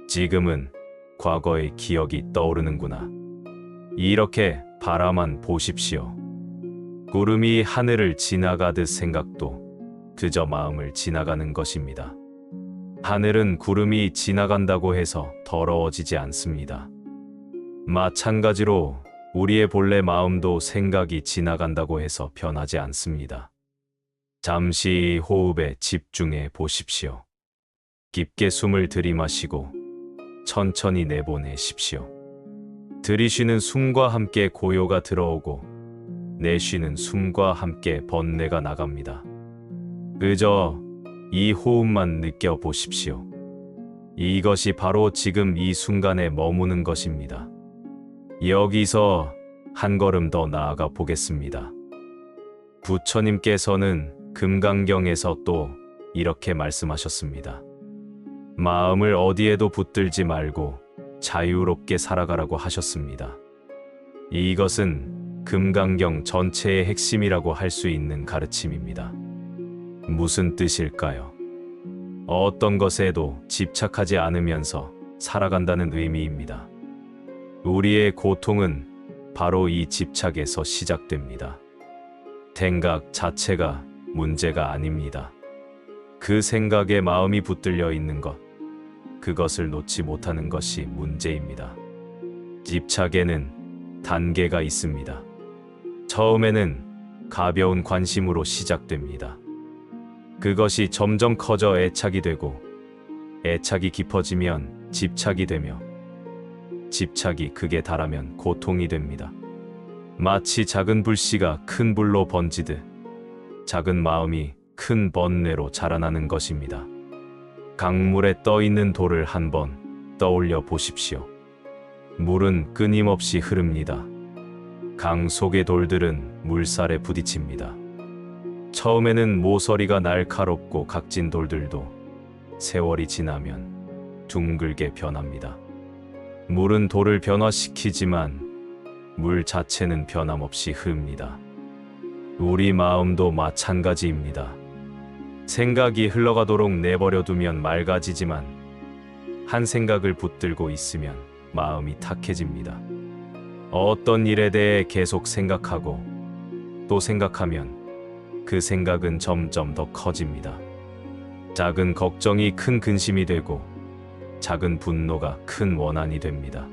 지금은 과거의 기억이 떠오르는구나. 이렇게 바라만 보십시오. 구름이 하늘을 지나가듯 생각도 그저 마음을 지나가는 것입니다. 하늘은 구름이 지나간다고 해서 더러워지지 않습니다. 마찬가지로 우리의 본래 마음도 생각이 지나간다고 해서 변하지 않습니다. 잠시 호흡에 집중해 보십시오. 깊게 숨을 들이마시고 천천히 내보내십시오. 들이쉬는 숨과 함께 고요가 들어오고 내쉬는 숨과 함께 번뇌가 나갑니다. 그저 이 호흡만 느껴보십시오. 이것이 바로 지금 이 순간에 머무는 것입니다. 여기서 한 걸음 더 나아가 보겠습니다. 부처님께서는 금강경에서 또 이렇게 말씀하셨습니다. 마음을 어디에도 붙들지 말고 자유롭게 살아가라고 하셨습니다. 이것은 금강경 전체의 핵심이라고 할 수 있는 가르침입니다. 무슨 뜻일까요? 어떤 것에도 집착하지 않으면서 살아간다는 의미입니다. 우리의 고통은 바로 이 집착에서 시작됩니다. 생각 자체가 문제가 아닙니다. 그 생각에 마음이 붙들려 있는 것, 그것을 놓지 못하는 것이 문제입니다. 집착에는 단계가 있습니다. 처음에는 가벼운 관심으로 시작됩니다. 그것이 점점 커져 애착이 되고 애착이 깊어지면 집착이 되며 집착이 극에 달하면 고통이 됩니다. 마치 작은 불씨가 큰 불로 번지듯 작은 마음이 큰 번뇌로 자라나는 것입니다. 강물에 떠 있는 돌을 한번 떠올려 보십시오. 물은 끊임없이 흐릅니다. 강 속의 돌들은 물살에 부딪힙니다. 처음에는 모서리가 날카롭고 각진 돌들도 세월이 지나면 둥글게 변합니다. 물은 돌을 변화시키지만 물 자체는 변함없이 흐릅니다. 우리 마음도 마찬가지입니다. 생각이 흘러가도록 내버려 두면 맑아지지만 한 생각을 붙들고 있으면 마음이 탁해집니다. 어떤 일에 대해 계속 생각하고 또 생각하면 그 생각은 점점 더 커집니다. 작은 걱정이 큰 근심이 되고 작은 분노가 큰 원한이 됩니다.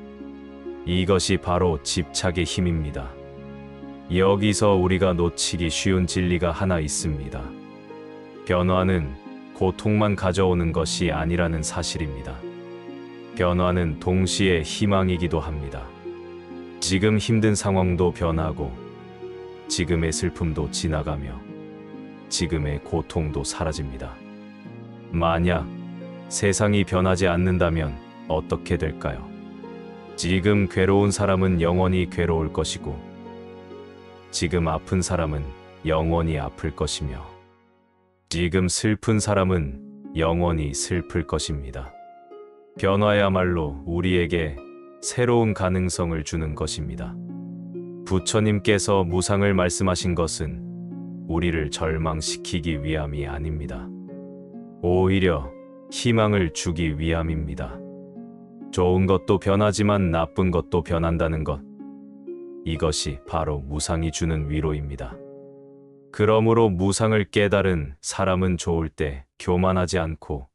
이것이 바로 집착의 힘입니다. 여기서 우리가 놓치기 쉬운 진리가 하나 있습니다. 변화는 고통만 가져오는 것이 아니라는 사실입니다. 변화는 동시에 희망이기도 합니다. 지금 힘든 상황도 변하고 지금의 슬픔도 지나가며 지금의 고통도 사라집니다. 만약 세상이 변하지 않는다면 어떻게 될까요? 지금 괴로운 사람은 영원히 괴로울 것이고 지금 아픈 사람은 영원히 아플 것이며 지금 슬픈 사람은 영원히 슬플 것입니다. 변화야말로 우리에게 새로운 가능성을 주는 것입니다. 부처님께서 무상을 말씀하신 것은 우리를 절망시키기 위함이 아닙니다. 오히려 희망을 주기 위함입니다. 좋은 것도 변하지만 나쁜 것도 변한다는 것. 이것이 바로 무상이 주는 위로입니다. 그러므로 무상을 깨달은 사람은 좋을 때 교만하지 않고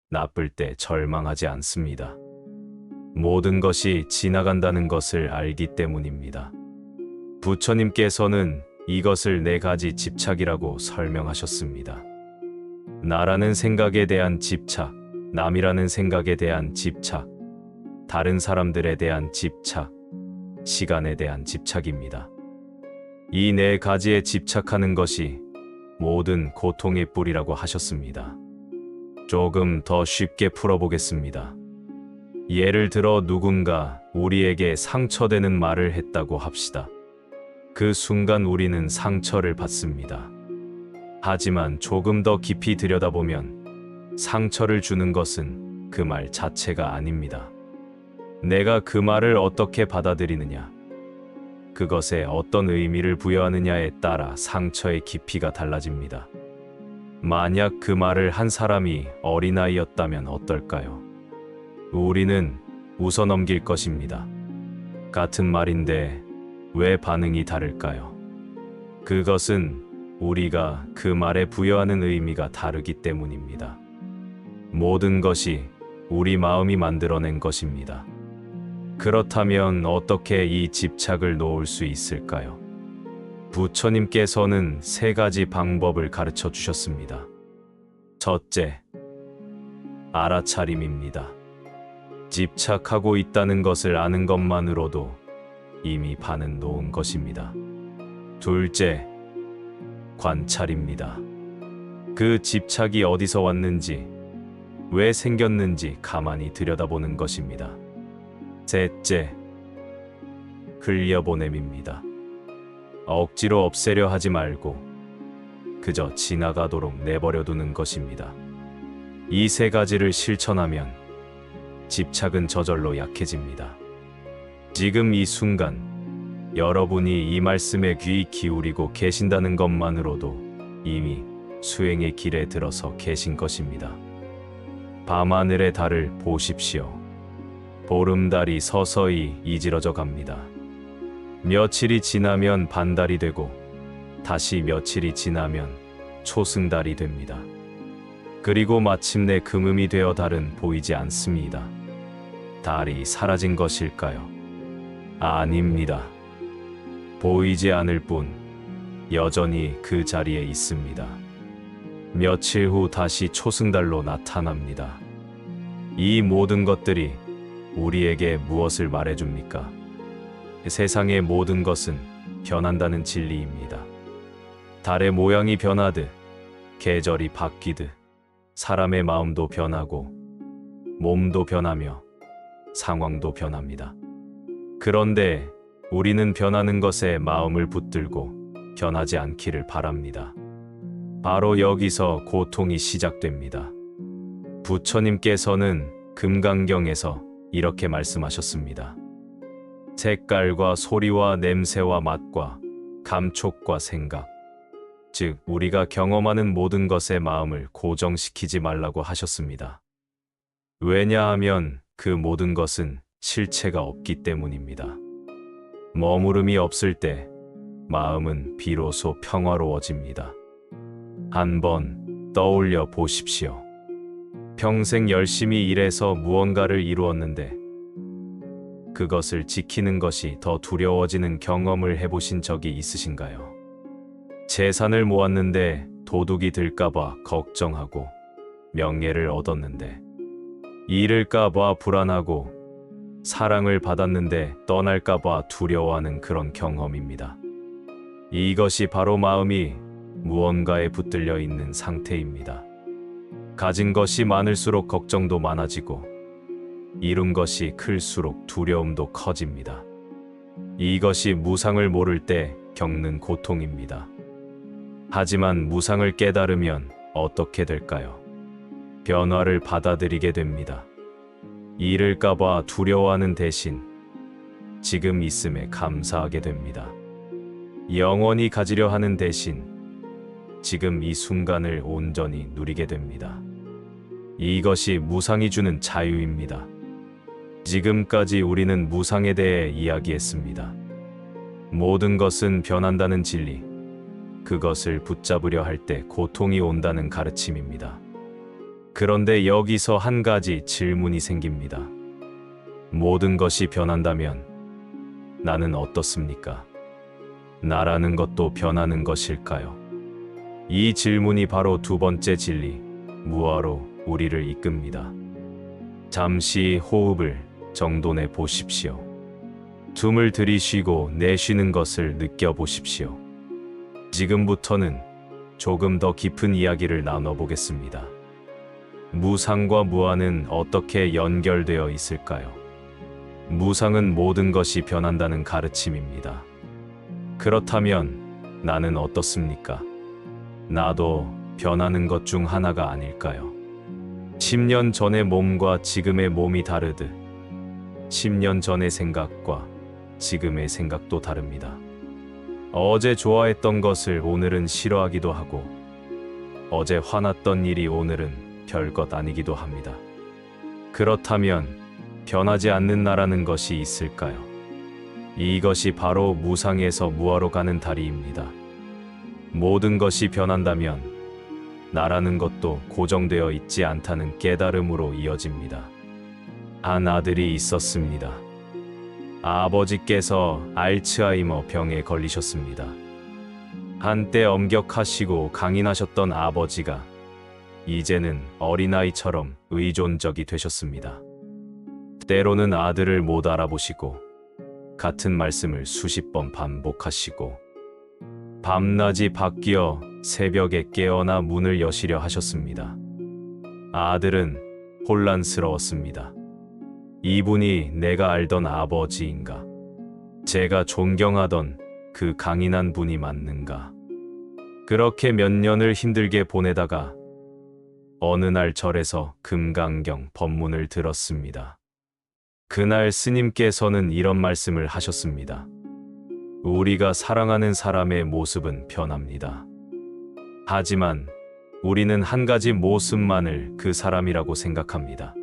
나쁠 때 절망하지 않습니다. 모든 것이 지나간다는 것을 알기 때문입니다. 부처님께서는 이것을 4가지 집착이라고 설명하셨습니다. 나라는 생각에 대한 집착, 남이라는 생각에 대한 집착, 다른 사람들에 대한 집착, 시간에 대한 집착입니다. 이 네 가지에 집착하는 것이 모든 고통의 뿌리라고 하셨습니다. 조금 더 쉽게 풀어보겠습니다. 예를 들어 누군가 우리에게 상처되는 말을 했다고 합시다. 그 순간 우리는 상처를 받습니다. 하지만 조금 더 깊이 들여다보면 상처를 주는 것은 그 말 자체가 아닙니다. 내가 그 말을 어떻게 받아들이느냐, 그것에 어떤 의미를 부여하느냐에 따라 상처의 깊이가 달라집니다. 만약 그 말을 한 사람이 어린아이였다면 어떨까요? 우리는 웃어넘길 것입니다. 같은 말인데 왜 반응이 다를까요? 그것은 우리가 그 말에 부여하는 의미가 다르기 때문입니다. 모든 것이 우리 마음이 만들어낸 것입니다. 그렇다면 어떻게 이 집착을 놓을 수 있을까요? 부처님께서는 세 가지 방법을 가르쳐 주셨습니다. 첫째, 알아차림입니다. 집착하고 있다는 것을 아는 것만으로도 이미 반은 놓은 것입니다. 둘째, 관찰입니다. 그 집착이 어디서 왔는지, 왜 생겼는지 가만히 들여다보는 것입니다. 셋째, 흘려보냄입니다. 억지로 없애려 하지 말고 그저 지나가도록 내버려두는 것입니다. 이 세 가지를 실천하면 집착은 저절로 약해집니다. 지금 이 순간 여러분이 이 말씀에 귀 기울이고 계신다는 것만으로도 이미 수행의 길에 들어서 계신 것입니다. 밤하늘의 달을 보십시오. 보름달이 서서히 이지러져 갑니다. 며칠이 지나면 반달이 되고 다시 며칠이 지나면 초승달이 됩니다. 그리고 마침내 금음이 되어 달은 보이지 않습니다. 달이 사라진 것일까요? 아닙니다. 보이지 않을 뿐 여전히 그 자리에 있습니다. 며칠 후 다시 초승달로 나타납니다. 이 모든 것들이 우리에게 무엇을 말해줍니까? 세상의 모든 것은 변한다는 진리입니다. 달의 모양이 변하듯, 계절이 바뀌듯, 사람의 마음도 변하고, 몸도 변하며, 상황도 변합니다. 그런데 우리는 변하는 것에 마음을 붙들고 변하지 않기를 바랍니다. 바로 여기서 고통이 시작됩니다. 부처님께서는 금강경에서 이렇게 말씀하셨습니다. 색깔과 소리와 냄새와 맛과 감촉과 생각, 즉 우리가 경험하는 모든 것에 마음을 고정시키지 말라고 하셨습니다. 왜냐하면 그 모든 것은 실체가 없기 때문입니다. 머무름이 없을 때 마음은 비로소 평화로워집니다. 한번 떠올려 보십시오. 평생 열심히 일해서 무언가를 이루었는데 그것을 지키는 것이 더 두려워지는 경험을 해보신 적이 있으신가요? 재산을 모았는데 도둑이 들까봐 걱정하고 명예를 얻었는데 잃을까봐 불안하고 사랑을 받았는데 떠날까봐 두려워하는 그런 경험입니다. 이것이 바로 마음이 무언가에 붙들려 있는 상태입니다. 가진 것이 많을수록 걱정도 많아지고 이룬 것이 클수록 두려움도 커집니다. 이것이 무상을 모를 때 겪는 고통입니다. 하지만 무상을 깨달으면 어떻게 될까요? 변화를 받아들이게 됩니다. 잃을까봐 두려워하는 대신 지금 있음에 감사하게 됩니다. 영원히 가지려 하는 대신 지금 이 순간을 온전히 누리게 됩니다. 이것이 무상이 주는 자유입니다. 지금까지 우리는 무상에 대해 이야기했습니다. 모든 것은 변한다는 진리, 그것을 붙잡으려 할 때 고통이 온다는 가르침입니다. 그런데 여기서 한 가지 질문이 생깁니다. 모든 것이 변한다면 나는 어떻습니까? 나라는 것도 변하는 것일까요? 이 질문이 바로 두 번째 진리, 무아로 우리를 이끕니다. 잠시 호흡을 정돈해 보십시오. 숨을 들이쉬고 내쉬는 것을 느껴보십시오. 지금부터는 조금 더 깊은 이야기를 나눠보겠습니다. 무상과 무아는 어떻게 연결되어 있을까요? 무상은 모든 것이 변한다는 가르침입니다. 그렇다면 나는 어떻습니까? 나도 변하는 것 중 하나가 아닐까요? 10년 전의 몸과 지금의 몸이 다르듯 10년 전의 생각과 지금의 생각도 다릅니다. 어제 좋아했던 것을 오늘은 싫어하기도 하고 어제 화났던 일이 오늘은 별것 아니기도 합니다. 그렇다면 변하지 않는 나라는 것이 있을까요? 이것이 바로 무상에서 무아로 가는 다리입니다. 모든 것이 변한다면 나라는 것도 고정되어 있지 않다는 깨달음으로 이어집니다. 한 아들이 있었습니다. 아버지께서 알츠하이머 병에 걸리셨습니다. 한때 엄격하시고 강인하셨던 아버지가 이제는 어린아이처럼 의존적이 되셨습니다. 때로는 아들을 못 알아보시고 같은 말씀을 수십 번 반복하시고 밤낮이 바뀌어 새벽에 깨어나 문을 여시려 하셨습니다. 아들은 혼란스러웠습니다. 이분이 내가 알던 아버지인가? 제가 존경하던 그 강인한 분이 맞는가? 그렇게 몇 년을 힘들게 보내다가 어느 날 절에서 금강경 법문을 들었습니다. 그날 스님께서는 이런 말씀을 하셨습니다. 우리가 사랑하는 사람의 모습은 변합니다. 하지만 우리는 한 가지 모습만을 그 사람이라고 생각합니다.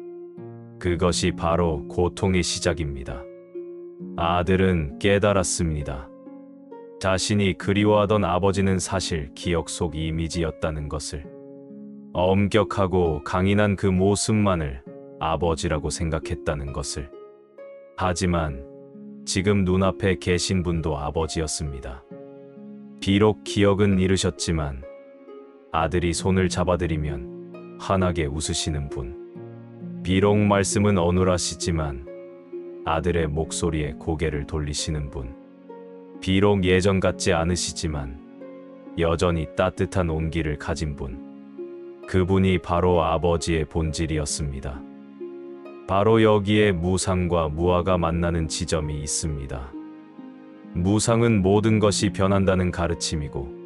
그것이 바로 고통의 시작입니다. 아들은 깨달았습니다. 자신이 그리워하던 아버지는 사실 기억 속 이미지였다는 것을. 엄격하고 강인한 그 모습만을 아버지라고 생각했다는 것을. 하지만 지금 눈앞에 계신 분도 아버지였습니다. 비록 기억은 잃으셨지만 아들이 손을 잡아드리면 환하게 웃으시는 분. 비록 말씀은 어눌하시지만 아들의 목소리에 고개를 돌리시는 분. 비록 예전 같지 않으시지만 여전히 따뜻한 온기를 가진 분. 그분이 바로 아버지의 본질이었습니다. 바로 여기에 무상과 무아가 만나는 지점이 있습니다. 무상은 모든 것이 변한다는 가르침이고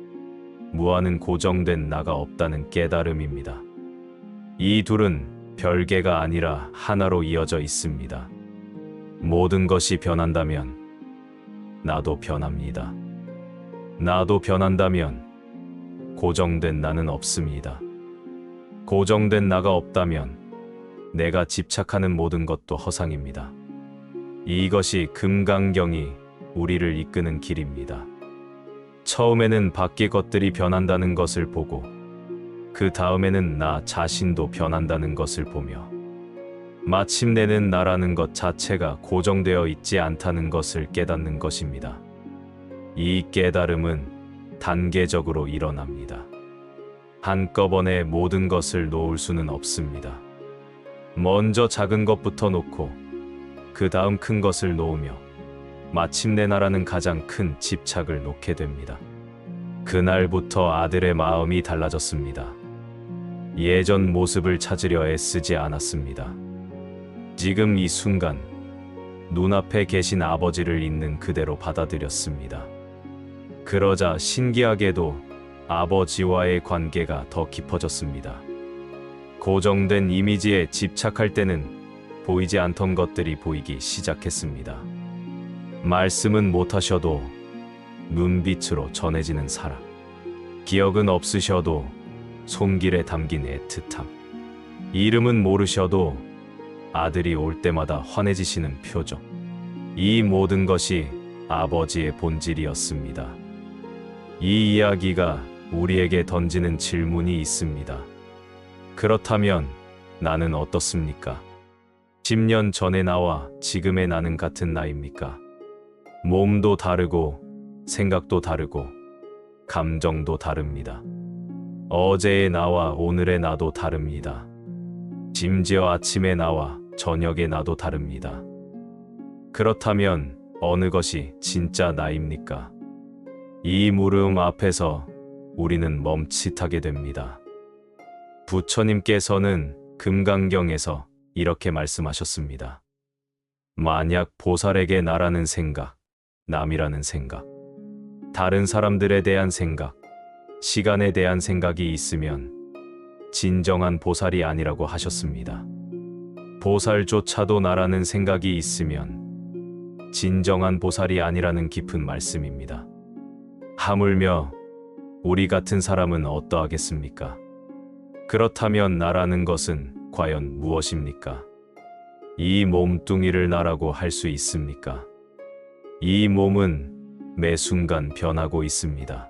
무아는 고정된 나가 없다는 깨달음입니다. 이 둘은 별개가 아니라 하나로 이어져 있습니다. 모든 것이 변한다면 나도 변합니다. 나도 변한다면 고정된 나는 없습니다. 고정된 나가 없다면 내가 집착하는 모든 것도 허상입니다. 이것이 금강경이 우리를 이끄는 길입니다. 처음에는 밖의 것들이 변한다는 것을 보고 그 다음에는 나 자신도 변한다는 것을 보며 마침내는 나라는 것 자체가 고정되어 있지 않다는 것을 깨닫는 것입니다. 이 깨달음은 단계적으로 일어납니다. 한꺼번에 모든 것을 놓을 수는 없습니다. 먼저 작은 것부터 놓고 그 다음 큰 것을 놓으며 마침내 나라는 가장 큰 집착을 놓게 됩니다. 그날부터 아들의 마음이 달라졌습니다. 예전 모습을 찾으려 애쓰지 않았습니다. 지금 이 순간 눈앞에 계신 아버지를 있는 그대로 받아들였습니다. 그러자 신기하게도 아버지와의 관계가 더 깊어졌습니다. 고정된 이미지에 집착할 때는 보이지 않던 것들이 보이기 시작했습니다. 말씀은 못하셔도 눈빛으로 전해지는 사랑. 기억은 없으셔도 손길에 담긴 애틋함. 이름은 모르셔도 아들이 올 때마다 환해지시는 표정. 이 모든 것이 아버지의 본질이었습니다. 이 이야기가 우리에게 던지는 질문이 있습니다. 그렇다면 나는 어떻습니까? 10년 전의 나와 지금의 나는 같은 나입니까? 몸도 다르고 생각도 다르고 감정도 다릅니다. 어제의 나와 오늘의 나도 다릅니다. 심지어 아침의 나와 저녁의 나도 다릅니다. 그렇다면 어느 것이 진짜 나입니까? 이 물음 앞에서 우리는 멈칫하게 됩니다. 부처님께서는 금강경에서 이렇게 말씀하셨습니다. 만약 보살에게 나라는 생각, 남이라는 생각, 다른 사람들에 대한 생각, 시간에 대한 생각이 있으면 진정한 보살이 아니라고 하셨습니다. 보살조차도 나라는 생각이 있으면 진정한 보살이 아니라는 깊은 말씀입니다. 하물며 우리 같은 사람은 어떠하겠습니까? 그렇다면 나라는 것은 과연 무엇입니까? 이 몸뚱이를 나라고 할 수 있습니까? 이 몸은 매 순간 변하고 있습니다.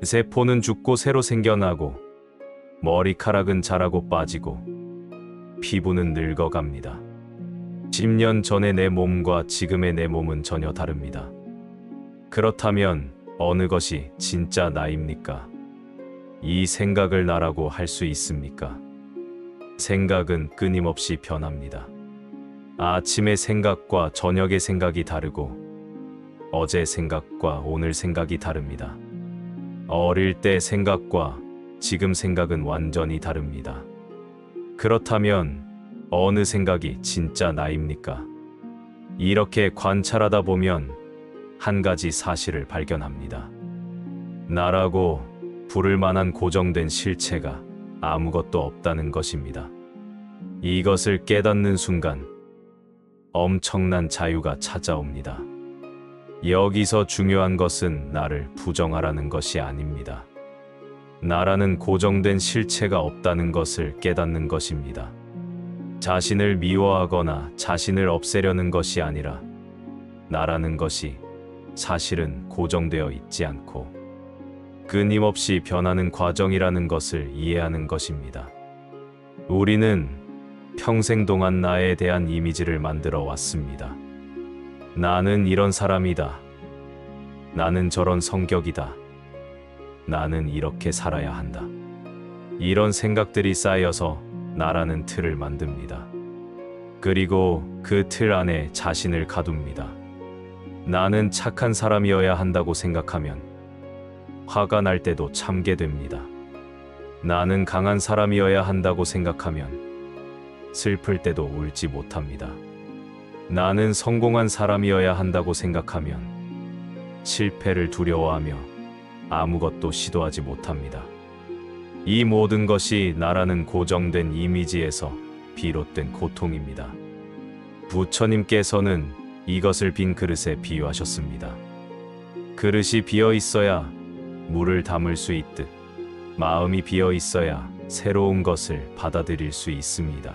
세포는 죽고 새로 생겨나고 머리카락은 자라고 빠지고 피부는 늙어갑니다. 10년 전의 내 몸과 지금의 내 몸은 전혀 다릅니다. 그렇다면 어느 것이 진짜 나입니까? 이 생각을 나라고 할 수 있습니까? 생각은 끊임없이 변합니다. 아침의 생각과 저녁의 생각이 다르고 어제 생각과 오늘 생각이 다릅니다. 어릴 때 생각과 지금 생각은 완전히 다릅니다. 그렇다면 어느 생각이 진짜 나입니까? 이렇게 관찰하다 보면 한 가지 사실을 발견합니다. 나라고 부를 만한 고정된 실체가 아무것도 없다는 것입니다. 이것을 깨닫는 순간 엄청난 자유가 찾아옵니다. 여기서 중요한 것은 나를 부정하라는 것이 아닙니다. 나라는 고정된 실체가 없다는 것을 깨닫는 것입니다. 자신을 미워하거나 자신을 없애려는 것이 아니라 나라는 것이 사실은 고정되어 있지 않고 끊임없이 변하는 과정이라는 것을 이해하는 것입니다. 우리는 평생 동안 나에 대한 이미지를 만들어 왔습니다. 나는 이런 사람이다. 나는 저런 성격이다. 나는 이렇게 살아야 한다. 이런 생각들이 쌓여서 나라는 틀을 만듭니다. 그리고 그 틀 안에 자신을 가둡니다. 나는 착한 사람이어야 한다고 생각하면 화가 날 때도 참게 됩니다. 나는 강한 사람이어야 한다고 생각하면 슬플 때도 울지 못합니다. 나는 성공한 사람이어야 한다고 생각하면 실패를 두려워하며 아무것도 시도하지 못합니다. 이 모든 것이 나라는 고정된 이미지에서 비롯된 고통입니다. 부처님께서는 이것을 빈 그릇에 비유하셨습니다. 그릇이 비어 있어야 물을 담을 수 있듯 마음이 비어 있어야 새로운 것을 받아들일 수 있습니다.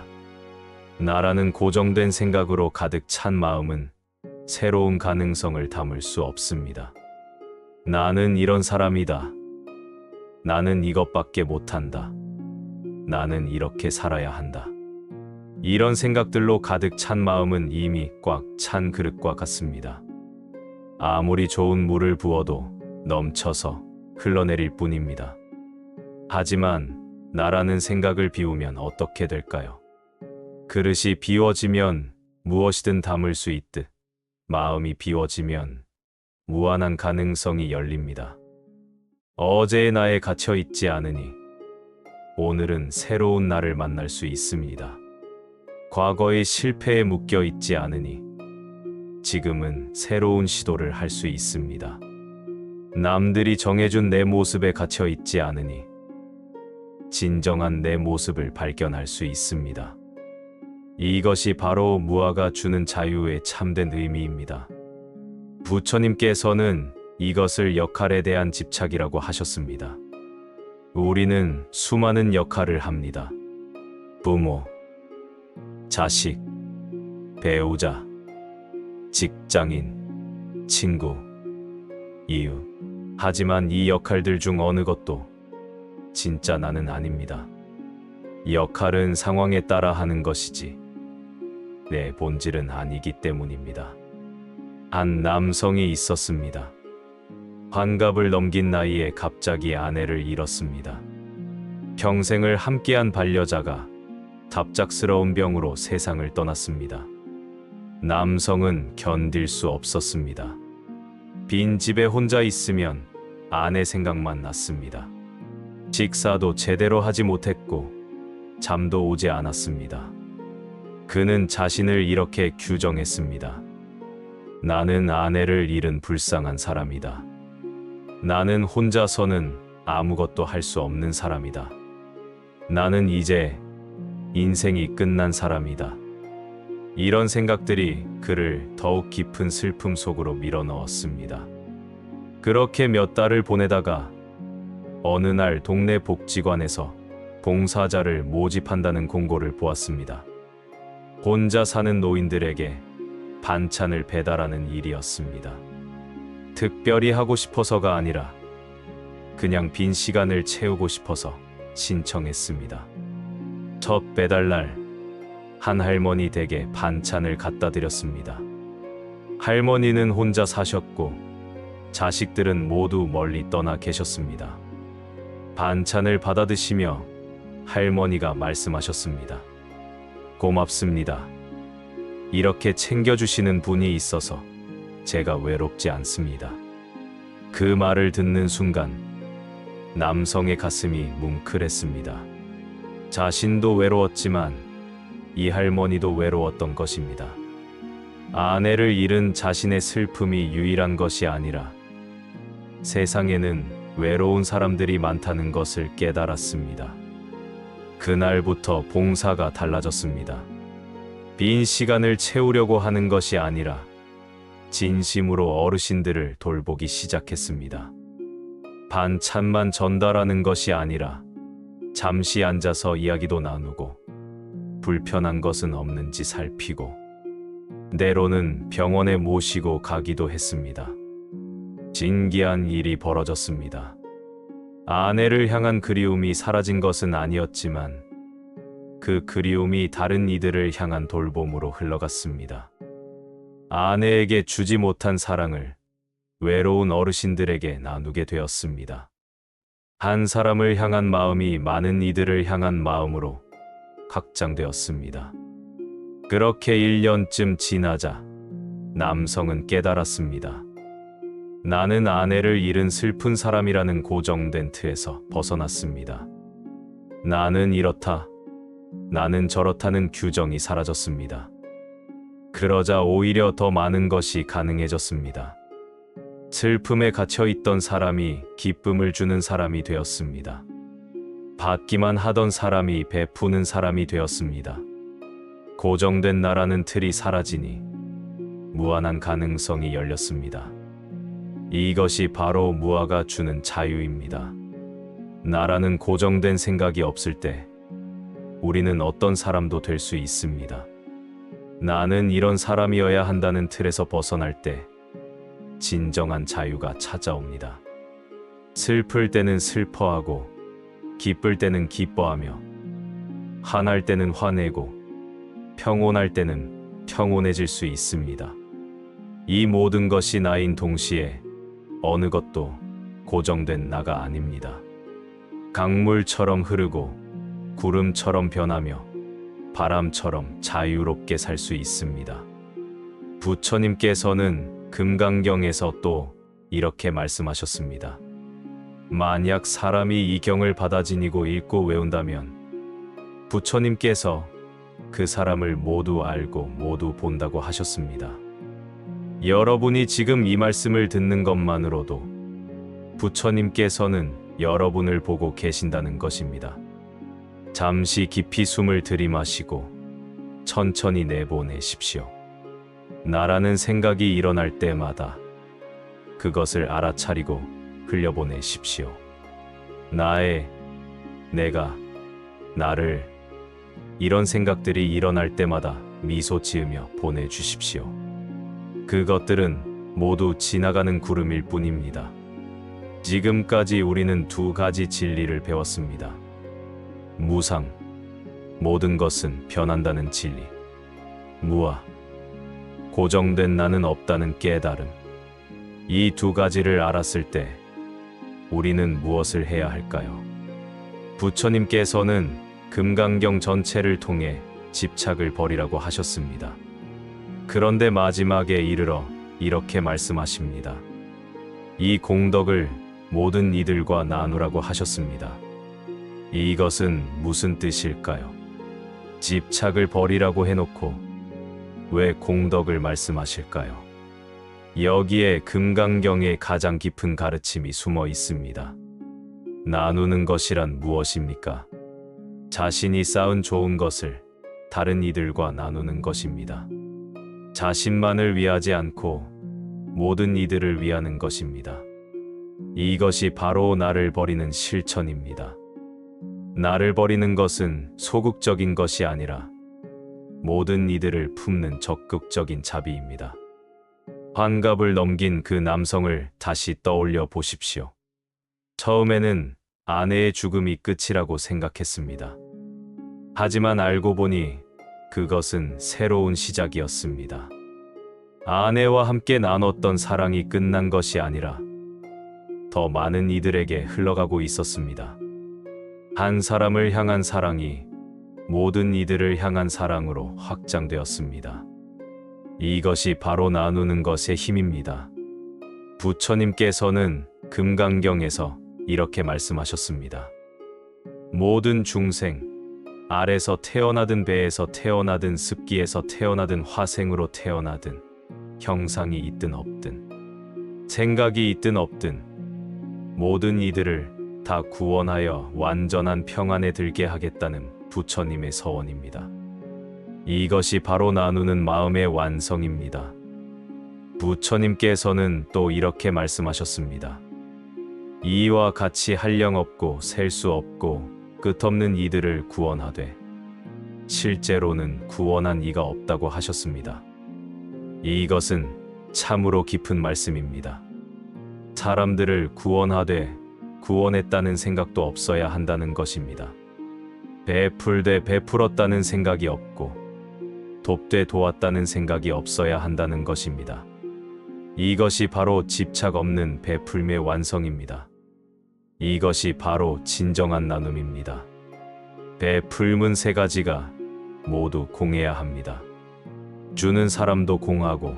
나라는 고정된 생각으로 가득 찬 마음은 새로운 가능성을 담을 수 없습니다. 나는 이런 사람이다. 나는 이것밖에 못한다. 나는 이렇게 살아야 한다. 이런 생각들로 가득 찬 마음은 이미 꽉 찬 그릇과 같습니다. 아무리 좋은 물을 부어도 넘쳐서 흘러내릴 뿐입니다. 하지만 나라는 생각을 비우면 어떻게 될까요? 그릇이 비워지면 무엇이든 담을 수 있듯 마음이 비워지면 무한한 가능성이 열립니다. 어제의 나에 갇혀 있지 않으니 오늘은 새로운 나를 만날 수 있습니다. 과거의 실패에 묶여 있지 않으니 지금은 새로운 시도를 할 수 있습니다. 남들이 정해준 내 모습에 갇혀 있지 않으니 진정한 내 모습을 발견할 수 있습니다. 이것이 바로 무아가 주는 자유의 참된 의미입니다. 부처님께서는 이것을 역할에 대한 집착이라고 하셨습니다. 우리는 수많은 역할을 합니다. 부모, 자식, 배우자, 직장인, 친구, 이웃. 하지만 이 역할들 중 어느 것도 진짜 나는 아닙니다. 역할은 상황에 따라 하는 것이지 내 본질은 아니기 때문입니다. 한 남성이 있었습니다. 환갑을 넘긴 나이에 갑자기 아내를 잃었습니다. 평생을 함께한 반려자가 갑작스러운 병으로 세상을 떠났습니다. 남성은 견딜 수 없었습니다. 빈 집에 혼자 있으면 아내 생각만 났습니다. 식사도 제대로 하지 못했고 잠도 오지 않았습니다. 그는 자신을 이렇게 규정했습니다. 나는 아내를 잃은 불쌍한 사람이다. 나는 혼자서는 아무것도 할 수 없는 사람이다. 나는 이제 인생이 끝난 사람이다. 이런 생각들이 그를 더욱 깊은 슬픔 속으로 밀어넣었습니다. 그렇게 몇 달을 보내다가 어느 날 동네 복지관에서 봉사자를 모집한다는 공고를 보았습니다. 혼자 사는 노인들에게 반찬을 배달하는 일이었습니다. 특별히 하고 싶어서가 아니라 그냥 빈 시간을 채우고 싶어서 신청했습니다. 첫 배달날 한 할머니 댁에 반찬을 갖다 드렸습니다. 할머니는 혼자 사셨고 자식들은 모두 멀리 떠나 계셨습니다. 반찬을 받아 드시며 할머니가 말씀하셨습니다. 고맙습니다. 이렇게 챙겨주시는 분이 있어서 제가 외롭지 않습니다. 그 말을 듣는 순간 남성의 가슴이 뭉클했습니다. 자신도 외로웠지만 이 할머니도 외로웠던 것입니다. 아내를 잃은 자신의 슬픔이 유일한 것이 아니라 세상에는 외로운 사람들이 많다는 것을 깨달았습니다. 그날부터 봉사가 달라졌습니다. 빈 시간을 채우려고 하는 것이 아니라 진심으로 어르신들을 돌보기 시작했습니다. 반찬만 전달하는 것이 아니라 잠시 앉아서 이야기도 나누고 불편한 것은 없는지 살피고 때로는 병원에 모시고 가기도 했습니다. 신기한 일이 벌어졌습니다. 아내를 향한 그리움이 사라진 것은 아니었지만 그 그리움이 다른 이들을 향한 돌봄으로 흘러갔습니다. 아내에게 주지 못한 사랑을 외로운 어르신들에게 나누게 되었습니다. 한 사람을 향한 마음이 많은 이들을 향한 마음으로 확장되었습니다. 그렇게 1년쯤 지나자 남성은 깨달았습니다. 나는 아내를 잃은 슬픈 사람이라는 고정된 틀에서 벗어났습니다. 나는 이렇다, 나는 저렇다는 규정이 사라졌습니다. 그러자 오히려 더 많은 것이 가능해졌습니다. 슬픔에 갇혀있던 사람이 기쁨을 주는 사람이 되었습니다. 받기만 하던 사람이 베푸는 사람이 되었습니다. 고정된 나라는 틀이 사라지니 무한한 가능성이 열렸습니다. 이것이 바로 무아가 주는 자유입니다. 나라는 고정된 생각이 없을 때 우리는 어떤 사람도 될 수 있습니다. 나는 이런 사람이어야 한다는 틀에서 벗어날 때 진정한 자유가 찾아옵니다. 슬플 때는 슬퍼하고 기쁠 때는 기뻐하며 화날 때는 화내고 평온할 때는 평온해질 수 있습니다. 이 모든 것이 나인 동시에 어느 것도 고정된 나가 아닙니다. 강물처럼 흐르고 구름처럼 변하며 바람처럼 자유롭게 살 수 있습니다. 부처님께서는 금강경에서 또 이렇게 말씀하셨습니다. 만약 사람이 이 경을 받아 지니고 읽고 외운다면 부처님께서 그 사람을 모두 알고 모두 본다고 하셨습니다. 여러분이 지금 이 말씀을 듣는 것만으로도 부처님께서는 여러분을 보고 계신다는 것입니다. 잠시 깊이 숨을 들이마시고 천천히 내보내십시오. 나라는 생각이 일어날 때마다 그것을 알아차리고 흘려보내십시오. 내가, 나를, 이런 생각들이 일어날 때마다 미소 지으며 보내주십시오. 그것들은 모두 지나가는 구름일 뿐입니다. 지금까지 우리는 두 가지 진리를 배웠습니다. 무상, 모든 것은 변한다는 진리. 무아, 고정된 나는 없다는 깨달음. 이 두 가지를 알았을 때 우리는 무엇을 해야 할까요? 부처님께서는 금강경 전체를 통해 집착을 버리라고 하셨습니다. 그런데 마지막에 이르러 이렇게 말씀하십니다. 이 공덕을 모든 이들과 나누라고 하셨습니다. 이것은 무슨 뜻일까요? 집착을 버리라고 해놓고 왜 공덕을 말씀하실까요? 여기에 금강경의 가장 깊은 가르침이 숨어 있습니다. 나누는 것이란 무엇입니까? 자신이 쌓은 좋은 것을 다른 이들과 나누는 것입니다. 자신만을 위하지 않고 모든 이들을 위하는 것입니다. 이것이 바로 나를 버리는 실천입니다. 나를 버리는 것은 소극적인 것이 아니라 모든 이들을 품는 적극적인 자비입니다. 환갑을 넘긴 그 남성을 다시 떠올려 보십시오. 처음에는 아내의 죽음이 끝이라고 생각했습니다. 하지만 알고 보니 그것은 새로운 시작이었습니다. 아내와 함께 나눴던 사랑이 끝난 것이 아니라 더 많은 이들에게 흘러가고 있었습니다. 한 사람을 향한 사랑이 모든 이들을 향한 사랑으로 확장되었습니다. 이것이 바로 나누는 것의 힘입니다. 부처님께서는 금강경에서 이렇게 말씀하셨습니다. 모든 중생, 알에서 태어나든 배에서 태어나든 습기에서 태어나든 화생으로 태어나든 형상이 있든 없든 생각이 있든 없든 모든 이들을 다 구원하여 완전한 평안에 들게 하겠다는 부처님의 서원입니다. 이것이 바로 나누는 마음의 완성입니다. 부처님께서는 또 이렇게 말씀하셨습니다. 이와 같이 한량없고 셀 수 없고 끝없는 이들을 구원하되 실제로는 구원한 이가 없다고 하셨습니다. 이것은 참으로 깊은 말씀입니다. 사람들을 구원하되 구원했다는 생각도 없어야 한다는 것입니다. 베풀되 베풀었다는 생각이 없고 돕되 도왔다는 생각이 없어야 한다는 것입니다. 이것이 바로 집착 없는 베풀매의 완성입니다. 이것이 바로 진정한 나눔입니다. 베풀문 세 가지가 모두 공해야 합니다. 주는 사람도 공하고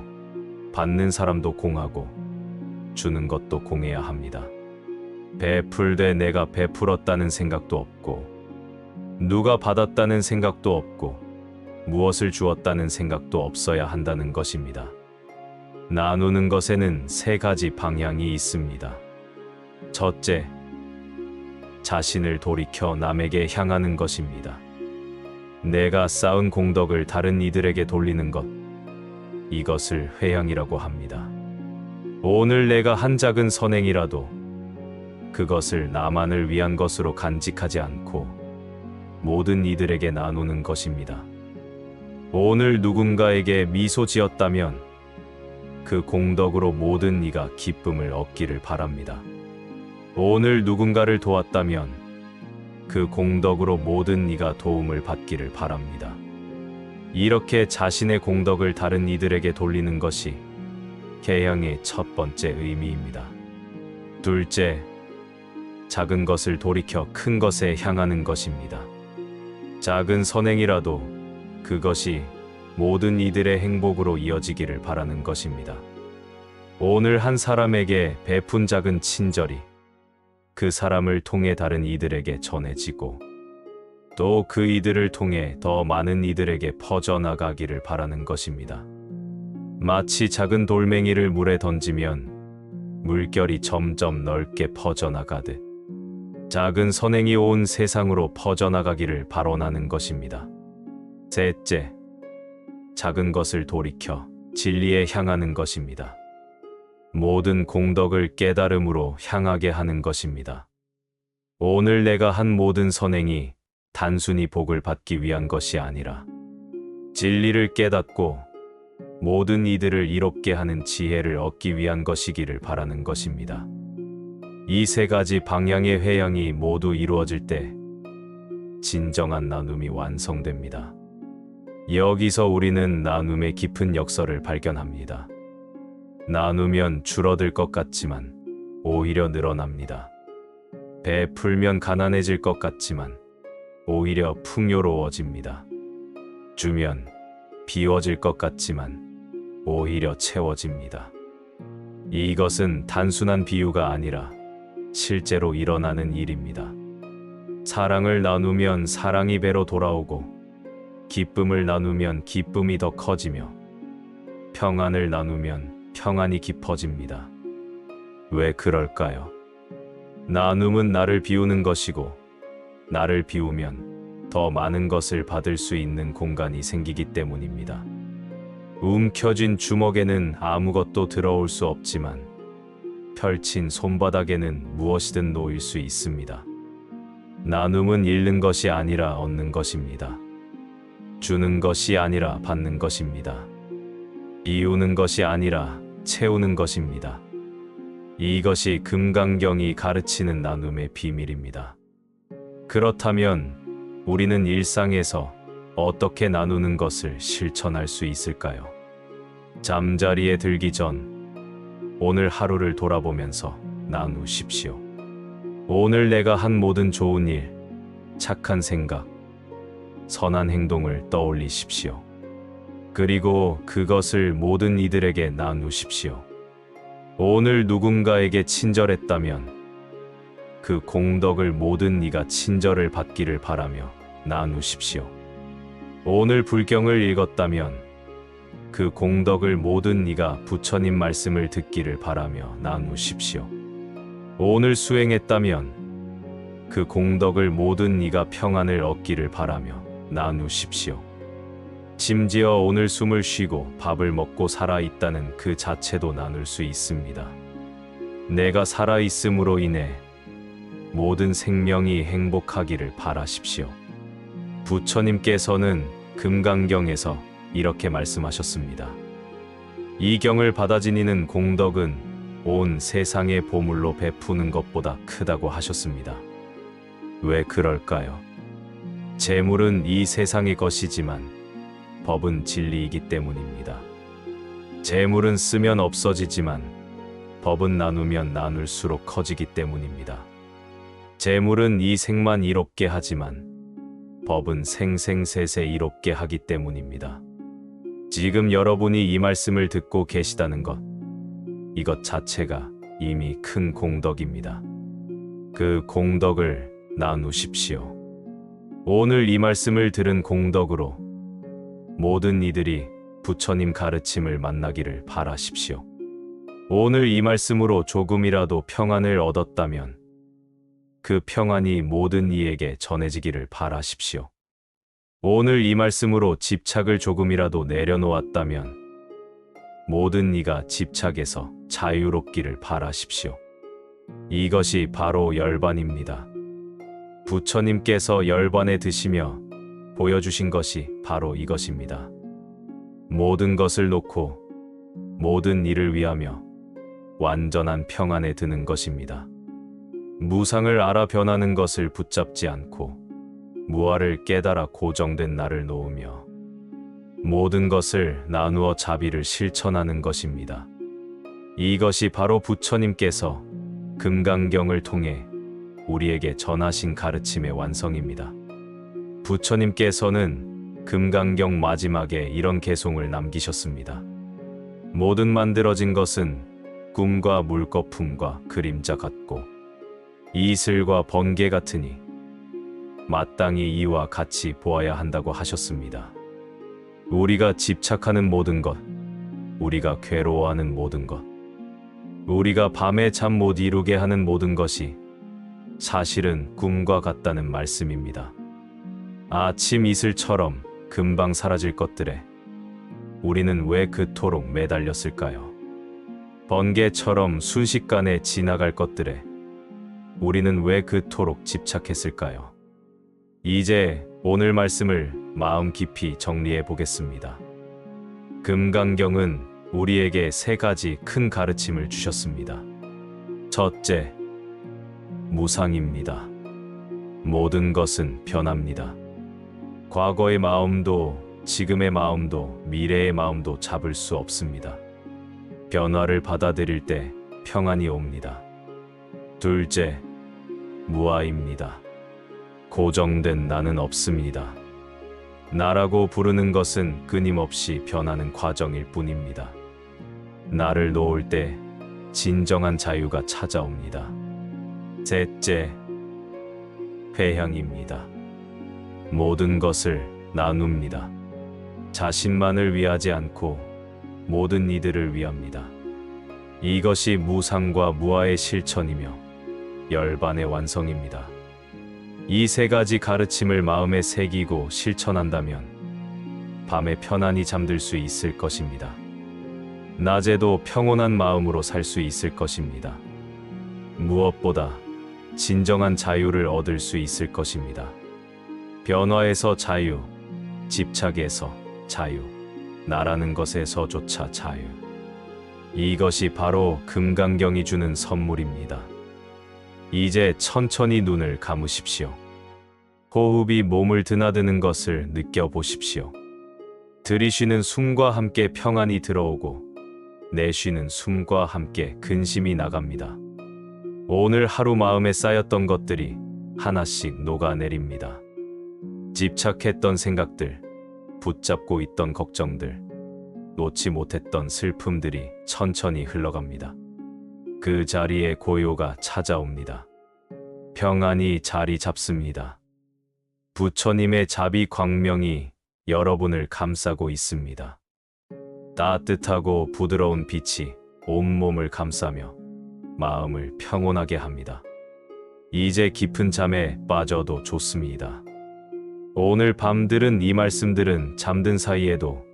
받는 사람도 공하고 주는 것도 공해야 합니다. 베풀되 내가 베풀었다는 생각도 없고 누가 받았다는 생각도 없고 무엇을 주었다는 생각도 없어야 한다는 것입니다. 나누는 것에는 세 가지 방향이 있습니다. 첫째, 자신을 돌이켜 남에게 향하는 것입니다. 내가 쌓은 공덕을 다른 이들에게 돌리는 것, 이것을 회향이라고 합니다. 오늘 내가 한 작은 선행이라도 그것을 나만을 위한 것으로 간직하지 않고 모든 이들에게 나누는 것입니다. 오늘 누군가에게 미소 지었다면 그 공덕으로 모든 이가 기쁨을 얻기를 바랍니다. 오늘 누군가를 도왔다면 그 공덕으로 모든 이가 도움을 받기를 바랍니다. 이렇게 자신의 공덕을 다른 이들에게 돌리는 것이 개향의 첫 번째 의미입니다. 둘째, 작은 것을 돌이켜 큰 것에 향하는 것입니다. 작은 선행이라도 그것이 모든 이들의 행복으로 이어지기를 바라는 것입니다. 오늘 한 사람에게 베푼 작은 친절이 그 사람을 통해 다른 이들에게 전해지고 또 그 이들을 통해 더 많은 이들에게 퍼져나가기를 바라는 것입니다. 마치 작은 돌멩이를 물에 던지면 물결이 점점 넓게 퍼져나가듯 작은 선행이 온 세상으로 퍼져나가기를 바라는 것입니다. 셋째, 작은 것을 돌이켜 진리에 향하는 것입니다. 모든 공덕을 깨달음으로 향하게 하는 것입니다. 오늘 내가 한 모든 선행이 단순히 복을 받기 위한 것이 아니라 진리를 깨닫고 모든 이들을 이롭게 하는 지혜를 얻기 위한 것이기를 바라는 것입니다. 이 세 가지 방향의 회향이 모두 이루어질 때 진정한 나눔이 완성됩니다. 여기서 우리는 나눔의 깊은 역설을 발견합니다. 나누면 줄어들 것 같지만 오히려 늘어납니다. 배 풀면 가난해질 것 같지만 오히려 풍요로워집니다. 주면 비워질 것 같지만 오히려 채워집니다. 이것은 단순한 비유가 아니라 실제로 일어나는 일입니다. 사랑을 나누면 사랑이 배로 돌아오고, 기쁨을 나누면 기쁨이 더 커지며, 평안을 나누면 평안이 깊어집니다. 왜 그럴까요? 나눔은 나를 비우는 것이고, 나를 비우면 더 많은 것을 받을 수 있는 공간이 생기기 때문입니다. 움켜쥔 주먹에는 아무것도 들어올 수 없지만 펼친 손바닥에는 무엇이든 놓일 수 있습니다. 나눔은 잃는 것이 아니라 얻는 것입니다. 주는 것이 아니라 받는 것입니다. 비우는 것이 아니라 채우는 것입니다. 이것이 금강경이 가르치는 나눔의 비밀입니다. 그렇다면 우리는 일상에서 어떻게 나누는 것을 실천할 수 있을까요? 잠자리에 들기 전 오늘 하루를 돌아보면서 나누십시오. 오늘 내가 한 모든 좋은 일, 착한 생각, 선한 행동을 떠올리십시오. 그리고 그것을 모든 이들에게 나누십시오. 오늘 누군가에게 친절했다면 그 공덕을 모든 이가 친절을 받기를 바라며 나누십시오. 오늘 불경을 읽었다면 그 공덕을 모든 이가 부처님 말씀을 듣기를 바라며 나누십시오. 오늘 수행했다면 그 공덕을 모든 이가 평안을 얻기를 바라며 나누십시오. 심지어 오늘 숨을 쉬고 밥을 먹고 살아있다는 그 자체도 나눌 수 있습니다. 내가 살아있음으로 인해 모든 생명이 행복하기를 바라십시오. 부처님께서는 금강경에서 이렇게 말씀하셨습니다. 이 경을 받아 지니는 공덕은 온 세상의 보물로 베푸는 것보다 크다고 하셨습니다. 왜 그럴까요? 재물은 이 세상의 것이지만 법은 진리이기 때문입니다. 재물은 쓰면 없어지지만 법은 나누면 나눌수록 커지기 때문입니다. 재물은 이 생만 이롭게 하지만 법은 생생세세 이롭게 하기 때문입니다. 지금 여러분이 이 말씀을 듣고 계시다는 것, 이것 자체가 이미 큰 공덕입니다. 그 공덕을 나누십시오. 오늘 이 말씀을 들은 공덕으로 모든 이들이 부처님 가르침을 만나기를 바라십시오. 오늘 이 말씀으로 조금이라도 평안을 얻었다면 그 평안이 모든 이에게 전해지기를 바라십시오. 오늘 이 말씀으로 집착을 조금이라도 내려놓았다면 모든 이가 집착에서 자유롭기를 바라십시오. 이것이 바로 열반입니다. 부처님께서 열반에 드시며 보여주신 것이 바로 이것입니다. 모든 것을 놓고 모든 일을 위하며 완전한 평안에 드는 것입니다. 무상을 알아 변하는 것을 붙잡지 않고 무아를 깨달아 고정된 나를 놓으며 모든 것을 나누어 자비를 실천하는 것입니다. 이것이 바로 부처님께서 금강경을 통해 우리에게 전하신 가르침의 완성입니다. 부처님께서는 금강경 마지막에 이런 개송을 남기셨습니다. 모든 만들어진 것은 꿈과 물거품과 그림자 같고 이슬과 번개 같으니 마땅히 이와 같이 보아야 한다고 하셨습니다. 우리가 집착하는 모든 것, 우리가 괴로워하는 모든 것, 우리가 밤에 잠 못 이루게 하는 모든 것이 사실은 꿈과 같다는 말씀입니다. 아침 이슬처럼 금방 사라질 것들에 우리는 왜 그토록 매달렸을까요? 번개처럼 순식간에 지나갈 것들에 우리는 왜 그토록 집착했을까요? 이제 오늘 말씀을 마음 깊이 정리해 보겠습니다. 금강경은 우리에게 세 가지 큰 가르침을 주셨습니다. 첫째, 무상입니다. 모든 것은 변합니다. 과거의 마음도 지금의 마음도 미래의 마음도 잡을 수 없습니다. 변화를 받아들일 때 평안이 옵니다. 둘째, 무아입니다. 고정된 나는 없습니다. 나라고 부르는 것은 끊임없이 변하는 과정일 뿐입니다. 나를 놓을 때 진정한 자유가 찾아옵니다. 셋째, 회향입니다. 모든 것을 나눕니다. 자신만을 위하지 않고 모든 이들을 위합니다. 이것이 무상과 무아의 실천이며 열반의 완성입니다. 이 세 가지 가르침을 마음에 새기고 실천한다면 밤에 편안히 잠들 수 있을 것입니다. 낮에도 평온한 마음으로 살 수 있을 것입니다. 무엇보다 진정한 자유를 얻을 수 있을 것입니다. 변화에서 자유, 집착에서 자유, 나라는 것에서조차 자유. 이것이 바로 금강경이 주는 선물입니다. 이제 천천히 눈을 감으십시오. 호흡이 몸을 드나드는 것을 느껴보십시오. 들이쉬는 숨과 함께 평안이 들어오고 내쉬는 숨과 함께 근심이 나갑니다. 오늘 하루 마음에 쌓였던 것들이 하나씩 녹아내립니다. 집착했던 생각들, 붙잡고 있던 걱정들, 놓지 못했던 슬픔들이 천천히 흘러갑니다. 그 자리에 고요가 찾아옵니다. 평안이 자리 잡습니다. 부처님의 자비 광명이 여러분을 감싸고 있습니다. 따뜻하고 부드러운 빛이 온몸을 감싸며 마음을 평온하게 합니다. 이제 깊은 잠에 빠져도 좋습니다. 오늘 밤 들은 이 말씀들은 잠든 사이에도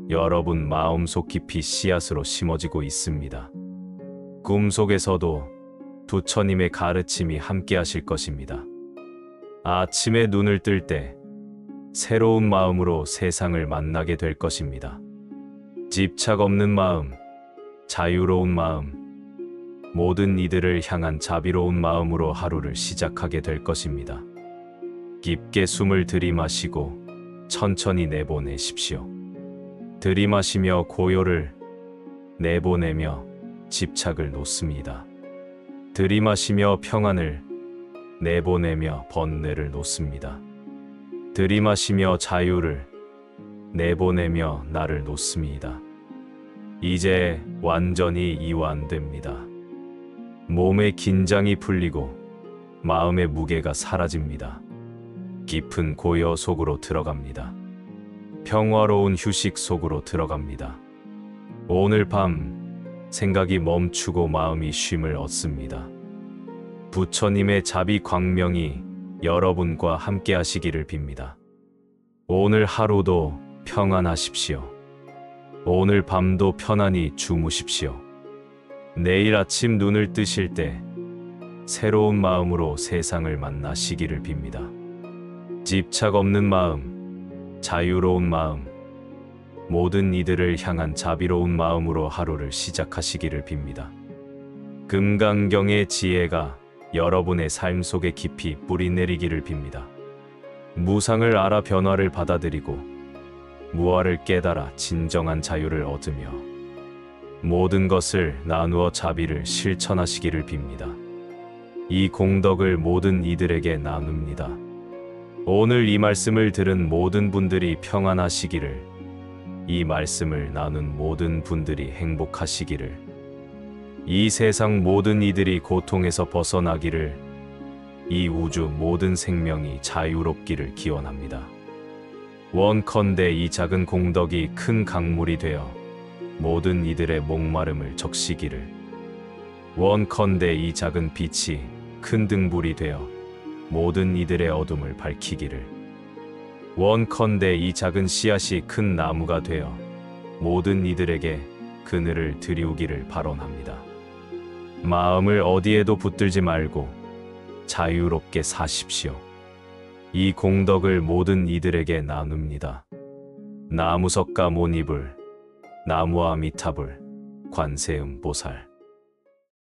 여러분 마음속 깊이 씨앗으로 심어지고 있습니다. 꿈속에서도 부처님의 가르침이 함께 하실 것입니다. 아침에 눈을 뜰 때 새로운 마음으로 세상을 만나게 될 것입니다. 집착 없는 마음, 자유로운 마음, 모든 이들을 향한 자비로운 마음으로 하루를 시작하게 될 것입니다. 깊게 숨을 들이마시고 천천히 내보내십시오. 들이마시며 고요를, 내보내며 집착을 놓습니다. 들이마시며 평안을, 내보내며 번뇌를 놓습니다. 들이마시며 자유를, 내보내며 나를 놓습니다. 이제 완전히 이완됩니다. 몸의 긴장이 풀리고 마음의 무게가 사라집니다. 깊은 고요 속으로 들어갑니다. 평화로운 휴식 속으로 들어갑니다. 오늘 밤 생각이 멈추고 마음이 쉼을 얻습니다. 부처님의 자비 광명이 여러분과 함께 하시기를 빕니다. 오늘 하루도 평안하십시오. 오늘 밤도 편안히 주무십시오. 내일 아침 눈을 뜨실 때 새로운 마음으로 세상을 만나시기를 빕니다. 집착 없는 마음, 자유로운 마음, 모든 이들을 향한 자비로운 마음으로 하루를 시작하시기를 빕니다. 금강경의 지혜가 여러분의 삶 속에 깊이 뿌리내리기를 빕니다. 무상을 알아 변화를 받아들이고 무아를 깨달아 진정한 자유를 얻으며 모든 것을 나누어 자비를 실천하시기를 빕니다. 이 공덕을 모든 이들에게 나눕니다. 오늘 이 말씀을 들은 모든 분들이 평안하시기를, 이 말씀을 나눈 모든 분들이 행복하시기를, 이 세상 모든 이들이 고통에서 벗어나기를, 이 우주 모든 생명이 자유롭기를 기원합니다. 원컨대 이 작은 공덕이 큰 강물이 되어 모든 이들의 목마름을 적시기를, 원컨대 이 작은 빛이 큰 등불이 되어 모든 이들의 어둠을 밝히기를, 원컨대 이 작은 씨앗이 큰 나무가 되어 모든 이들에게 그늘을 드리우기를 발언합니다. 마음을 어디에도 붙들지 말고 자유롭게 사십시오. 이 공덕을 모든 이들에게 나눕니다. 나무석가 모니불, 나무아미타불, 관세음보살.